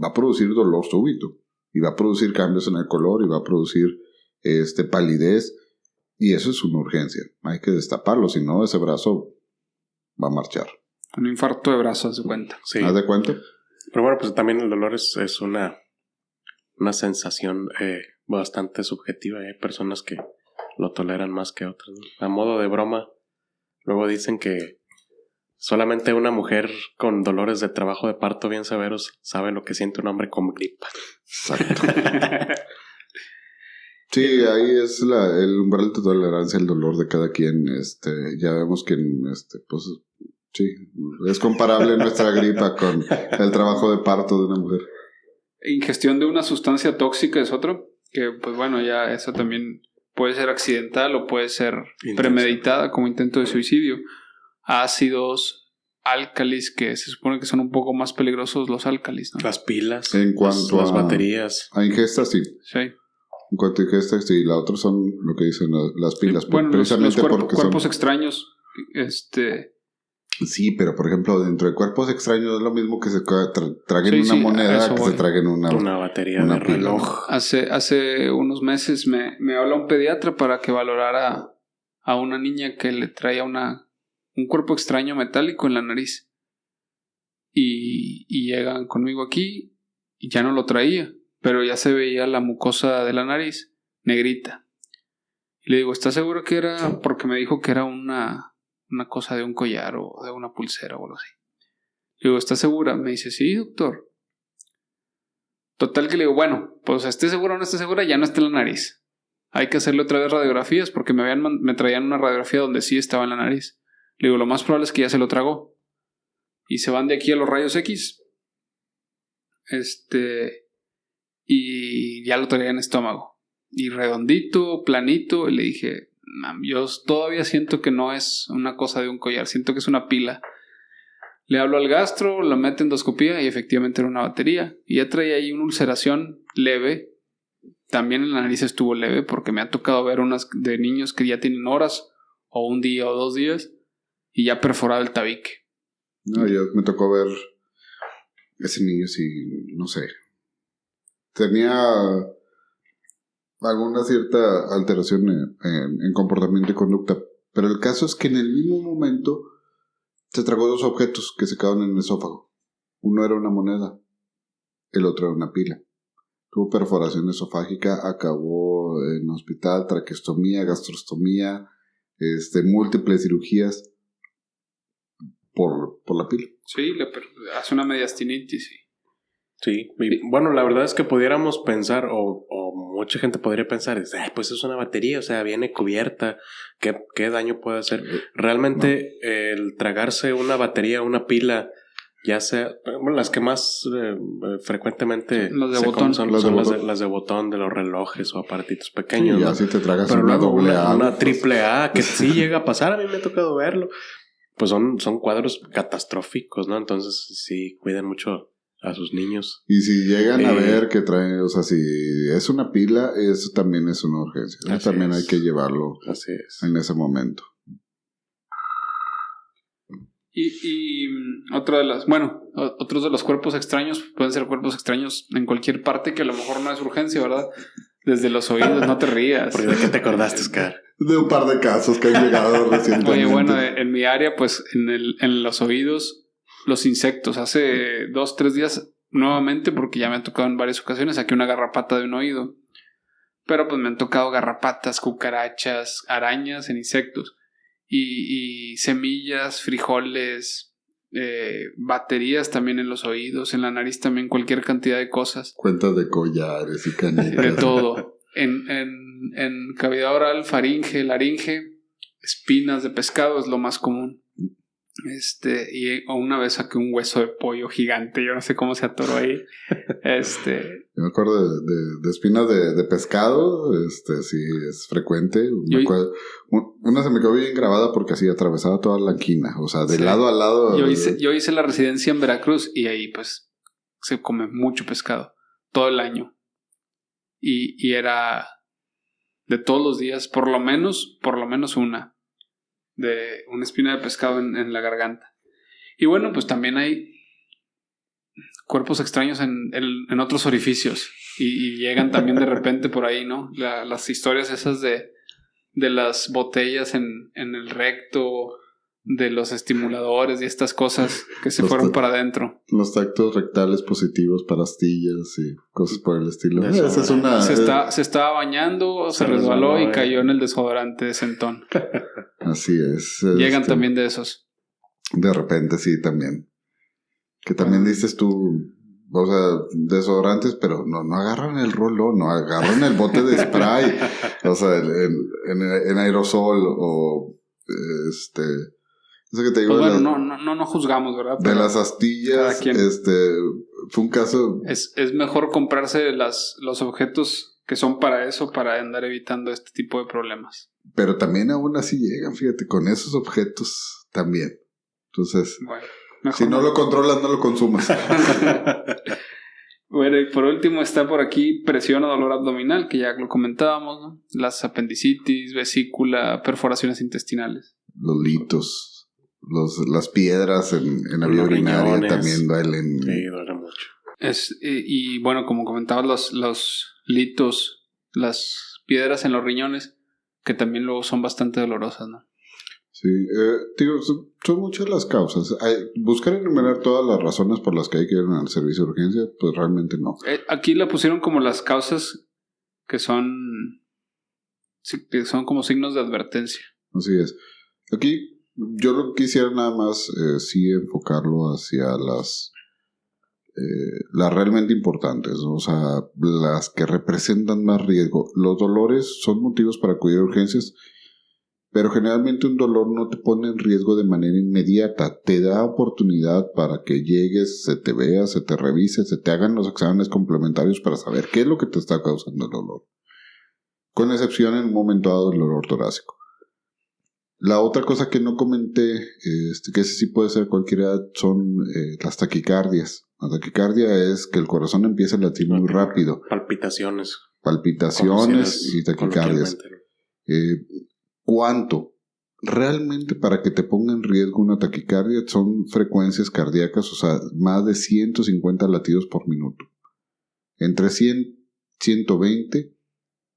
va a producir dolor súbito, y va a producir cambios en el color, y va a producir palidez, y eso es una urgencia. Hay que destaparlo, si no ese brazo va a marchar. Un infarto de brazo, haz de cuenta. Sí. ¿Haz de cuenta? Pero bueno, pues también el dolor es una sensación bastante subjetiva. Hay personas que lo toleran más que otras, ¿no? A modo de broma, luego dicen que solamente una mujer con dolores de trabajo de parto bien severos sabe lo que siente un hombre con gripa. Exacto. Sí, ahí es el umbral de tolerancia al dolor de cada quien. Ya vemos que pues sí, es comparable nuestra gripa con el trabajo de parto de una mujer. Ingestión de una sustancia tóxica es otro, que pues bueno, ya eso también puede ser accidental o puede ser premeditada como intento de suicidio. Ácidos, álcalis, que se supone que son un poco más peligrosos los álcalis, ¿no? Las pilas. En cuanto las baterías. A ingesta, sí. Sí. En cuanto a ingesta, sí. La otra son lo que dicen las pilas. Bueno, precisamente porque cuerpos son extraños, Sí, pero por ejemplo, dentro de cuerpos extraños es lo mismo que se traguen una moneda que se traguen una batería una de reloj. Hace unos meses me habla un pediatra para que valorara a una niña que le traía un cuerpo extraño metálico en la nariz. Y llegan conmigo aquí y ya no lo traía, pero ya se veía la mucosa de la nariz negrita. Y le digo, ¿estás seguro que era? Porque me dijo que era una cosa de un collar o de una pulsera o algo así. Le digo, ¿estás segura? Me dice, sí, doctor. Total que le digo, bueno, pues esté segura o no esté segura, ya no está en la nariz. Hay que hacerle otra vez radiografías porque me traían una radiografía donde sí estaba en la nariz. Le digo, lo más probable es que ya se lo tragó. Y se van de aquí a los rayos X. Y ya lo traía en estómago. Y redondito, planito. Y le dije, yo todavía siento que no es una cosa de un collar, siento que es una pila. Le hablo al gastro, lo mete en endoscopía y efectivamente era una batería. Y ya traía ahí una ulceración leve. También en la nariz estuvo leve porque me ha tocado ver unas de niños que ya tienen horas o un día o 2 días y ya perforado el tabique. No, yo me tocó ver ese niño, sí, no sé. Tenía alguna cierta alteración en comportamiento y conducta. Pero el caso es que en el mismo momento se tragó 2 objetos que se quedaron en el esófago. Uno era una moneda, el otro era una pila. Tuvo perforación esofágica, acabó en hospital, traqueostomía, gastrostomía, múltiples cirugías por la pila. Sí, hace una mediastinitis. Sí, y bueno, la verdad es que pudiéramos pensar, o mucha gente podría pensar, pues es una batería, o sea, viene cubierta, ¿qué daño puede hacer? Realmente el tragarse una batería, una pila, ya sea, bueno, las que más frecuentemente son las de botón, de los relojes o aparatitos pequeños. Sí, ¿no? así te tragas pero una luego doble A. una triple A, que sí llega a pasar, a mí me ha tocado verlo. Pues son cuadros catastróficos, ¿no? Entonces sí, cuiden mucho a sus niños. Y si llegan a ver que traen, o sea, si es una pila, eso también es una urgencia. Eso también hay que llevarlo en ese momento. Y otros de los cuerpos extraños pueden ser cuerpos extraños en cualquier parte que a lo mejor no es urgencia, ¿verdad? Desde los oídos, no te rías. ¿De qué te acordaste, Oscar? De un par de casos que han llegado recientemente. Oye, bueno, en mi área, pues en los oídos, los insectos. Hace 2-3 días, nuevamente, porque ya me ha tocado en varias ocasiones, saqué una garrapata de un oído. Pero pues me han tocado garrapatas, cucarachas, arañas en insectos. Y semillas, frijoles, baterías también en los oídos, en la nariz también, cualquier cantidad de cosas. Cuentas de collares y canicas. De todo. En cavidad oral, faringe, laringe, espinas de pescado es lo más común. Y una vez saqué un hueso de pollo gigante, yo no sé cómo se atoró ahí. Yo me acuerdo de espinas de pescado, sí, es frecuente. Una se me quedó bien grabada porque así atravesaba toda la inquina, o sea, de lado a lado. Yo hice la residencia en Veracruz y ahí pues se come mucho pescado, todo el año. Y era de todos los días, por lo menos una espina de pescado en la garganta. Y bueno, pues también hay cuerpos extraños en otros orificios y llegan también de repente por ahí, ¿no? Las historias esas de las botellas en el recto, de los estimuladores y estas cosas que se fueron para adentro. Los tactos rectales positivos para astillas y cosas por el estilo. Esa es una... Se estaba bañando, se resbaló y cayó en el desodorante de Centón. Así es. Llegan también de esos. De repente, sí, también. Que también dices tú, o sea, desodorantes, pero no agarran el rollo, no agarran el bote de spray, o sea, en aerosol o eso que te digo. Pues bueno, no juzgamos, ¿verdad? De las astillas, fue un caso. Es mejor comprarse los objetos que son para eso, para andar evitando este tipo de problemas. Pero también aún así llegan, fíjate, con esos objetos también. Entonces, bueno, si no lo controlas, no lo consumas. Bueno, y por último está por aquí presión o dolor abdominal, que ya lo comentábamos, ¿no? Las apendicitis, vesícula, perforaciones intestinales. Los litos. Las piedras en la vía urinaria también duelen. Sí, duelen mucho. Y bueno, como comentabas, los litos, las piedras en los riñones, que también luego son bastante dolorosas, ¿no? Sí, son muchas las causas. Buscar enumerar todas las razones por las que hay que ir al servicio de urgencia, pues realmente no. Aquí la pusieron como las causas que son como signos de advertencia. Así es. Aquí yo lo quisiera nada más sí enfocarlo hacia las realmente importantes, ¿no? O sea, las que representan más riesgo. Los dolores son motivos para acudir a urgencias, pero generalmente un dolor no te pone en riesgo de manera inmediata, te da oportunidad para que llegues, se te vea, se te revise, se te hagan los exámenes complementarios para saber qué es lo que te está causando el dolor, con excepción en un momento dado del dolor torácico. La otra cosa que no comenté, que ese sí puede ser cualquier edad, son las taquicardias. La taquicardia es que el corazón empieza a latir muy rápido. Palpitaciones y taquicardias. ¿Cuánto? Realmente para que te ponga en riesgo una taquicardia son frecuencias cardíacas, o sea, más de 150 latidos por minuto. Entre 100 120.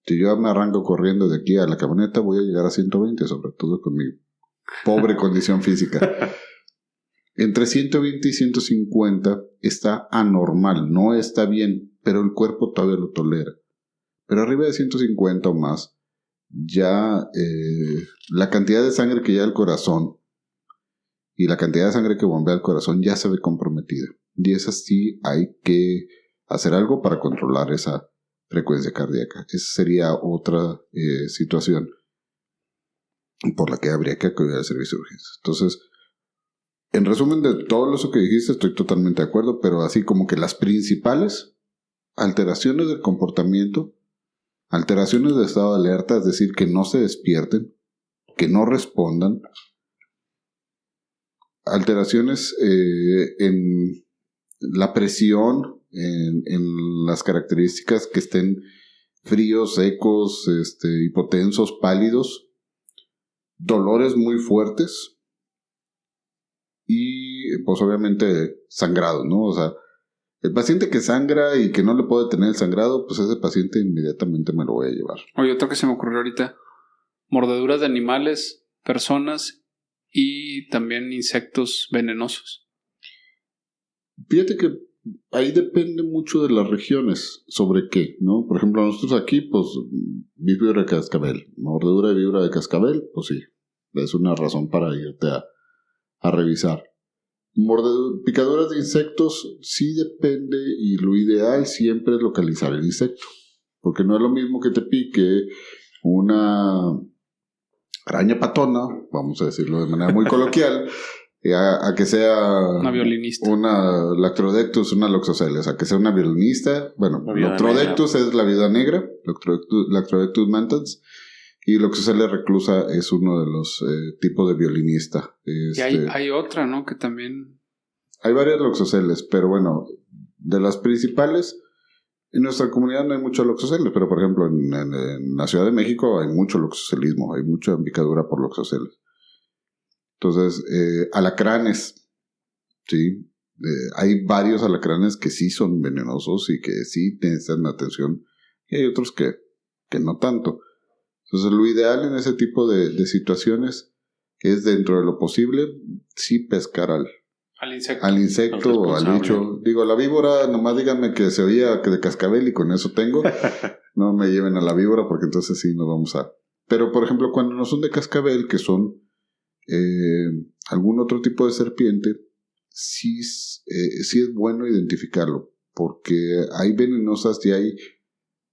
Si yo me arranco corriendo de aquí a la camioneta, voy a llegar a 120, sobre todo con mi pobre condición física. Entre 120 y 150 está anormal, no está bien, pero el cuerpo todavía lo tolera. Pero arriba de 150 o más, ya la cantidad de sangre que llega al corazón y la cantidad de sangre que bombea al corazón ya se ve comprometida. Y es así, hay que hacer algo para controlar esa frecuencia cardíaca. Esa sería otra situación por la que habría que acudir al servicio de urgencias. Entonces, en resumen de todo eso que dijiste, estoy totalmente de acuerdo, pero así como que las principales alteraciones del comportamiento, alteraciones de estado de alerta, es decir, que no se despierten, que no respondan, alteraciones en la presión, en las características que estén fríos, secos, hipotensos, pálidos, dolores muy fuertes y pues obviamente sangrado, ¿no? O sea, el paciente que sangra y que no le puede tener el sangrado, pues ese paciente inmediatamente me lo voy a llevar. Oye, otro que se me ocurrió ahorita, mordeduras de animales, personas y también insectos venenosos. Fíjate que ahí depende mucho de las regiones, sobre qué, ¿no? Por ejemplo, nosotros aquí, pues, víbora de cascabel, mordedura de víbora de cascabel, pues sí, es una razón para irte a revisar. Picaduras de insectos, sí depende, y lo ideal siempre es localizar el insecto, porque no es lo mismo que te pique una araña patona, vamos a decirlo de manera muy coloquial, a que sea una violinista, una Lactrodectus, una Loxoceles, a que sea una violinista. Bueno, Lactrodectus es la viuda negra, Lactrodectus mantans, y Loxoceles reclusa es uno de los tipos de violinista. Y hay otra, ¿no? Que también... Hay varias Loxoceles, pero bueno, de las principales, en nuestra comunidad no hay mucho Loxoceles, pero por ejemplo en la Ciudad de México hay mucho Loxocelismo, hay mucha picadura por Loxoceles. Entonces, alacranes, ¿sí? Hay varios alacranes que sí son venenosos y que sí necesitan atención, y hay otros que no tanto. Entonces, lo ideal en ese tipo de situaciones es, dentro de lo posible, sí pescar al insecto o al bicho. Digo, la víbora, nomás díganme que se oía que de cascabel y con eso tengo. No me lleven a la víbora porque entonces sí nos vamos a... Pero, por ejemplo, cuando no son de cascabel, que son algún otro tipo de serpiente, sí es bueno identificarlo. porque hay venenosas y hay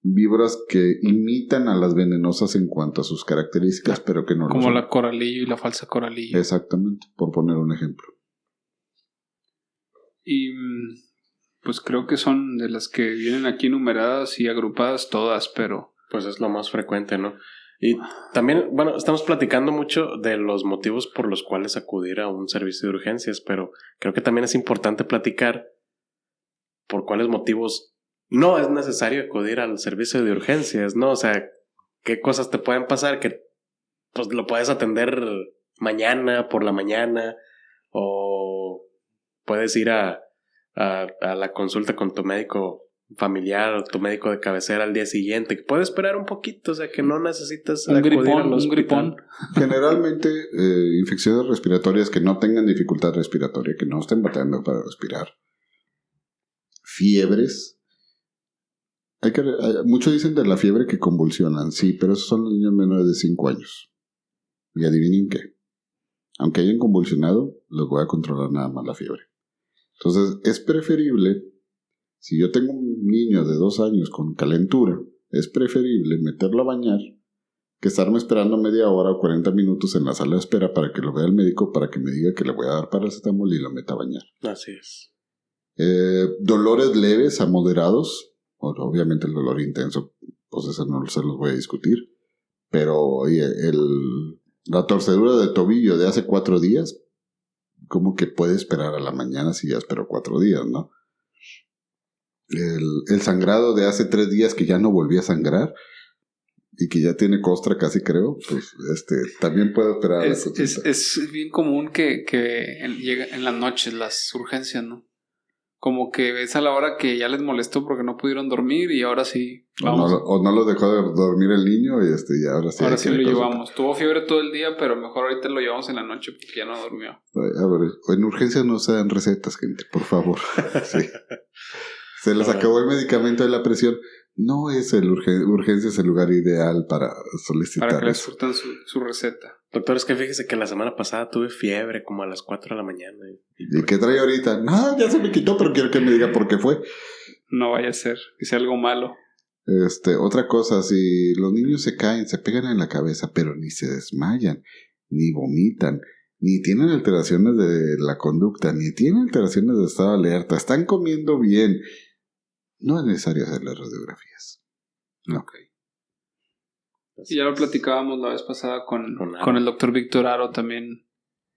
víboras que imitan a las venenosas en cuanto a sus características, pero que no lo son. Como la coralillo y la falsa coralillo. Exactamente, por poner un ejemplo. Y pues creo que son de las que vienen aquí numeradas y agrupadas todas, pero... Pues es lo más frecuente, ¿no? Y también, bueno, estamos platicando mucho de los motivos por los cuales acudir a un servicio de urgencias, pero creo que también es importante platicar por cuáles motivos no es necesario acudir al servicio de urgencias, ¿no? O sea, qué cosas te pueden pasar que pues lo puedes atender mañana, por la mañana, o puedes ir a la consulta con tu médico familiar o tu médico de cabecera al día siguiente, que puede esperar un poquito, o sea, que no necesitas acudir al hospital. Un gripón. Generalmente, infecciones respiratorias que no tengan dificultad respiratoria, que no estén batallando para respirar. Fiebres. Muchos dicen de la fiebre que convulsionan, sí, pero esos son los niños menores de 5 años. Y adivinen qué. Aunque hayan convulsionado, los voy a controlar nada más la fiebre. Entonces, es preferible, si yo tengo un niño de 2 años con calentura, es preferible meterlo a bañar que estarme esperando media hora o 40 minutos en la sala de espera para que lo vea el médico, para que me diga que le voy a dar paracetamol y lo meta a bañar. Así es. Dolores leves a moderados, obviamente el dolor intenso, pues eso no se los voy a discutir, pero oye, la torcedura de tobillo de hace 4 días, ¿cómo que puede esperar a la mañana si ya esperó 4 días, no? El sangrado de hace 3 días que ya no volví a sangrar y que ya tiene costra casi, creo, pues también puede esperar. Es bien común que llega en las noches las urgencias, ¿no? Como que ves a la hora que ya les molestó porque no pudieron dormir y ahora sí. Vamos. O no los dejó de dormir el niño y ahora sí. Ahora sí lo llevamos. Tuvo fiebre todo el día, pero mejor ahorita lo llevamos en la noche porque ya no durmió. A ver, en urgencias no se dan recetas, gente, por favor. Sí. Se les acabó el medicamento de la presión. No es urgencias el lugar ideal para solicitar. Para que les surtan su receta. Doctor, es que fíjese que la semana pasada tuve fiebre como a las 4 de la mañana. ¿Y qué trae ahorita? No, ya se me quitó, pero quiero que me diga por qué fue. No vaya a ser, que sea algo malo. Otra cosa, si los niños se caen, se pegan en la cabeza, pero ni se desmayan, ni vomitan, ni tienen alteraciones de la conducta, ni tienen alteraciones de estado de alerta, están comiendo bien, no es necesario hacer las radiografías. No. Ok. Y ya lo platicábamos la vez pasada con el doctor Víctor Aro también,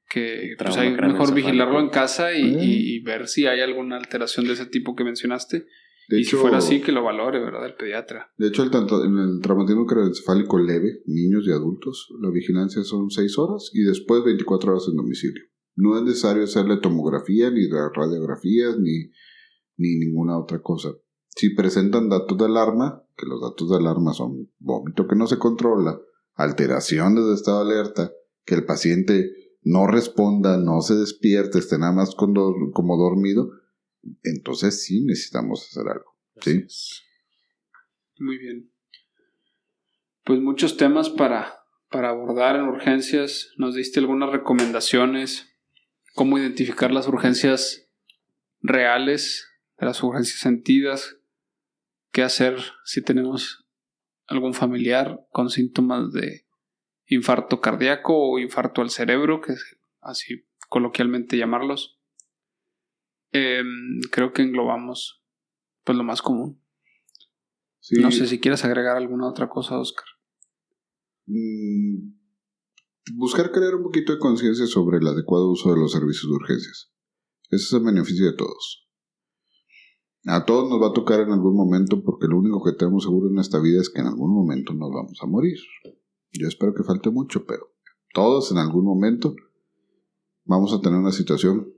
que pues hay mejor vigilarlo en casa y ver si hay alguna alteración de ese tipo que mencionaste. De hecho, si fuera así, que lo valore, ¿verdad? El pediatra. De hecho, en el traumatismo craneoencefálico leve, niños y adultos, la vigilancia son 6 horas y después 24 horas en domicilio. No es necesario hacerle tomografía, ni radiografías, ni ninguna otra cosa. Si presentan datos de alarma, que los datos de alarma son vómito que no se controla, alteraciones de estado de alerta, que el paciente no responda, no se despierte, esté nada más como dormido, entonces sí necesitamos hacer algo. ¿Sí? Muy bien. Pues muchos temas para abordar en urgencias. Nos diste algunas recomendaciones, cómo identificar las urgencias reales, las urgencias sentidas, qué hacer si tenemos algún familiar con síntomas de infarto cardíaco o infarto al cerebro, que es así coloquialmente llamarlos. Creo que englobamos pues lo más común. Sí. No sé si quieres agregar alguna otra cosa, Oscar. Buscar crear un poquito de conciencia sobre el adecuado uso de los servicios de urgencias. Ese es el beneficio de todos. A todos nos va a tocar en algún momento, porque lo único que tenemos seguro en esta vida es que en algún momento nos vamos a morir. Yo espero que falte mucho, pero todos en algún momento vamos a tener una situación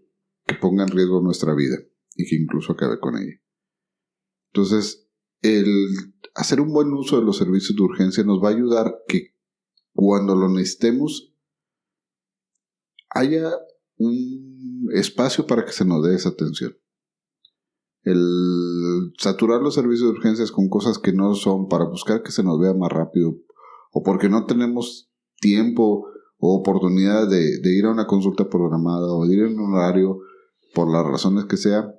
que ponga en riesgo nuestra vida y que incluso acabe con ella. Entonces, el hacer un buen uso de los servicios de urgencia nos va a ayudar que cuando lo necesitemos haya un espacio para que se nos dé esa atención. El saturar los servicios de urgencias con cosas que no son para buscar que se nos vea más rápido o porque no tenemos tiempo o oportunidad de ir a una consulta programada o de ir en un horario por las razones que sea,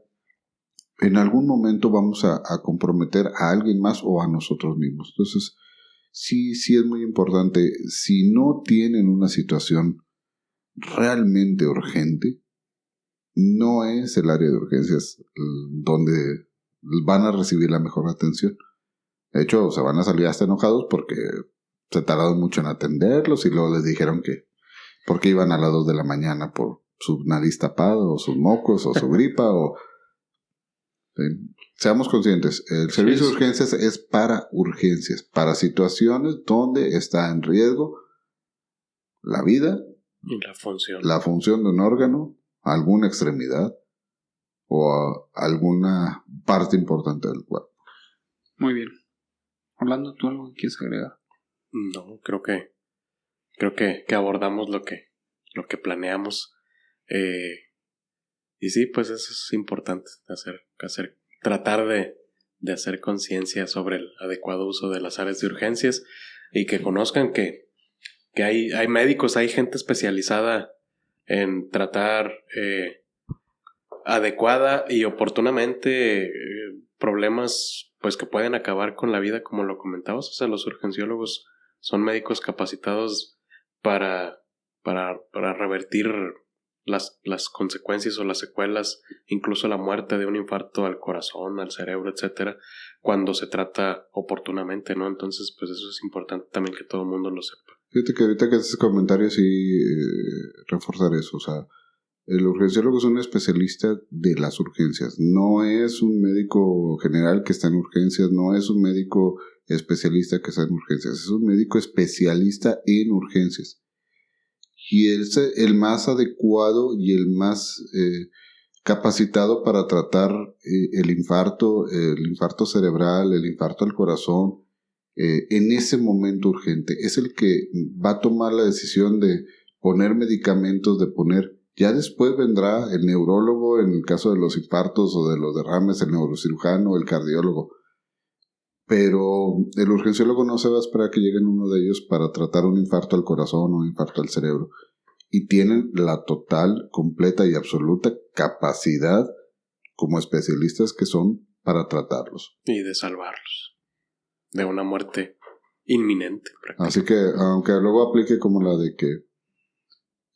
en algún momento vamos a comprometer a alguien más o a nosotros mismos. Entonces, sí es muy importante. Si no tienen una situación realmente urgente, no es el área de urgencias donde van a recibir la mejor atención. De hecho, se van a salir hasta enojados porque se tardaron mucho en atenderlos y luego les dijeron que porque iban a las 2 de la mañana por su nariz tapada o sus mocos o su gripa o... Seamos conscientes, el servicio de urgencias es para urgencias, para situaciones donde está en riesgo la vida y la función de un órgano, alguna extremidad o alguna parte importante del cuerpo. Muy bien. Orlando, ¿tú algo quieres agregar? No, creo que abordamos lo que planeamos. Y sí, pues eso es importante, tratar de hacer conciencia sobre el adecuado uso de las áreas de urgencias y que conozcan que hay médicos, hay gente especializada en tratar adecuada y oportunamente problemas pues que pueden acabar con la vida, como lo comentabas. O sea, los urgenciólogos son médicos capacitados para revertir las consecuencias o las secuelas, incluso la muerte de un infarto al corazón, al cerebro, etcétera, cuando se trata oportunamente, ¿no? Entonces, pues eso es importante también que todo el mundo lo sepa. Fíjate que ahorita que haces comentarios sí reforzar eso, o sea, el urgenciólogo es un especialista de las urgencias, no es un médico general que está en urgencias, no es un médico especialista que está en urgencias, es un médico especialista en urgencias. Y es el más adecuado y el más capacitado para tratar el infarto cerebral, el infarto al corazón, en ese momento urgente. Es el que va a tomar la decisión de poner medicamentos, ya después vendrá el neurólogo en el caso de los infartos o de los derrames, el neurocirujano, el cardiólogo. Pero el urgenciólogo no se va a esperar que lleguen uno de ellos para tratar un infarto al corazón o un infarto al cerebro. Y tienen la total, completa y absoluta capacidad como especialistas que son para tratarlos. Y de salvarlos de una muerte inminente. Así que, aunque luego aplique como la de que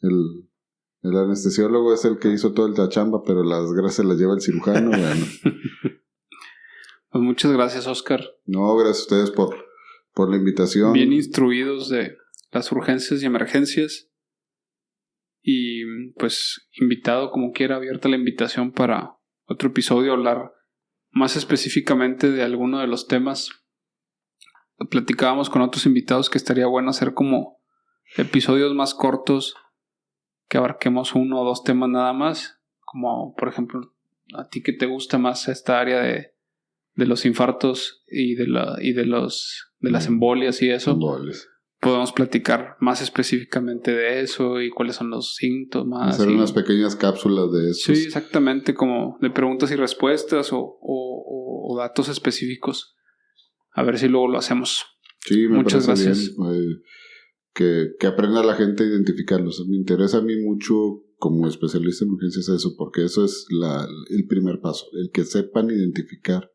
el anestesiólogo es el que hizo toda la chamba, pero las gracias las lleva el cirujano, bueno. Pues muchas gracias, Oscar. No, gracias a ustedes por la invitación. Bien instruidos de las urgencias y emergencias. Y pues invitado como quiera, abierta la invitación para otro episodio, hablar más específicamente de alguno de los temas. Platicábamos con otros invitados que estaría bueno hacer como episodios más cortos, que abarquemos 1 o 2 temas nada más, como por ejemplo a ti que te gusta más esta área de los infartos y de las embolias y eso. Embolias. Podemos platicar más específicamente de eso y cuáles son los síntomas. Hacer unas pequeñas cápsulas de eso. Sí, exactamente, como de preguntas y respuestas o datos específicos. A ver si luego lo hacemos. Sí, Muchas gracias. Bien, que aprenda la gente a identificarlos. Me interesa a mí mucho como especialista en urgencias eso, porque eso es el primer paso, el que sepan identificar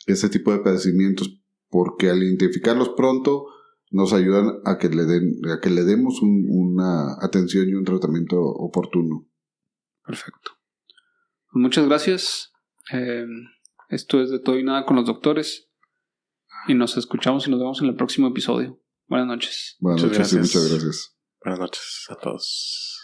ese tipo de padecimientos, porque al identificarlos pronto nos ayudan a que le demos una atención y un tratamiento oportuno. Perfecto. Pues muchas gracias. Esto es De Todo y Nada con los Doctores. Y nos escuchamos y nos vemos en el próximo episodio. Buenas noches. Buenas noches y muchas gracias. Buenas noches a todos.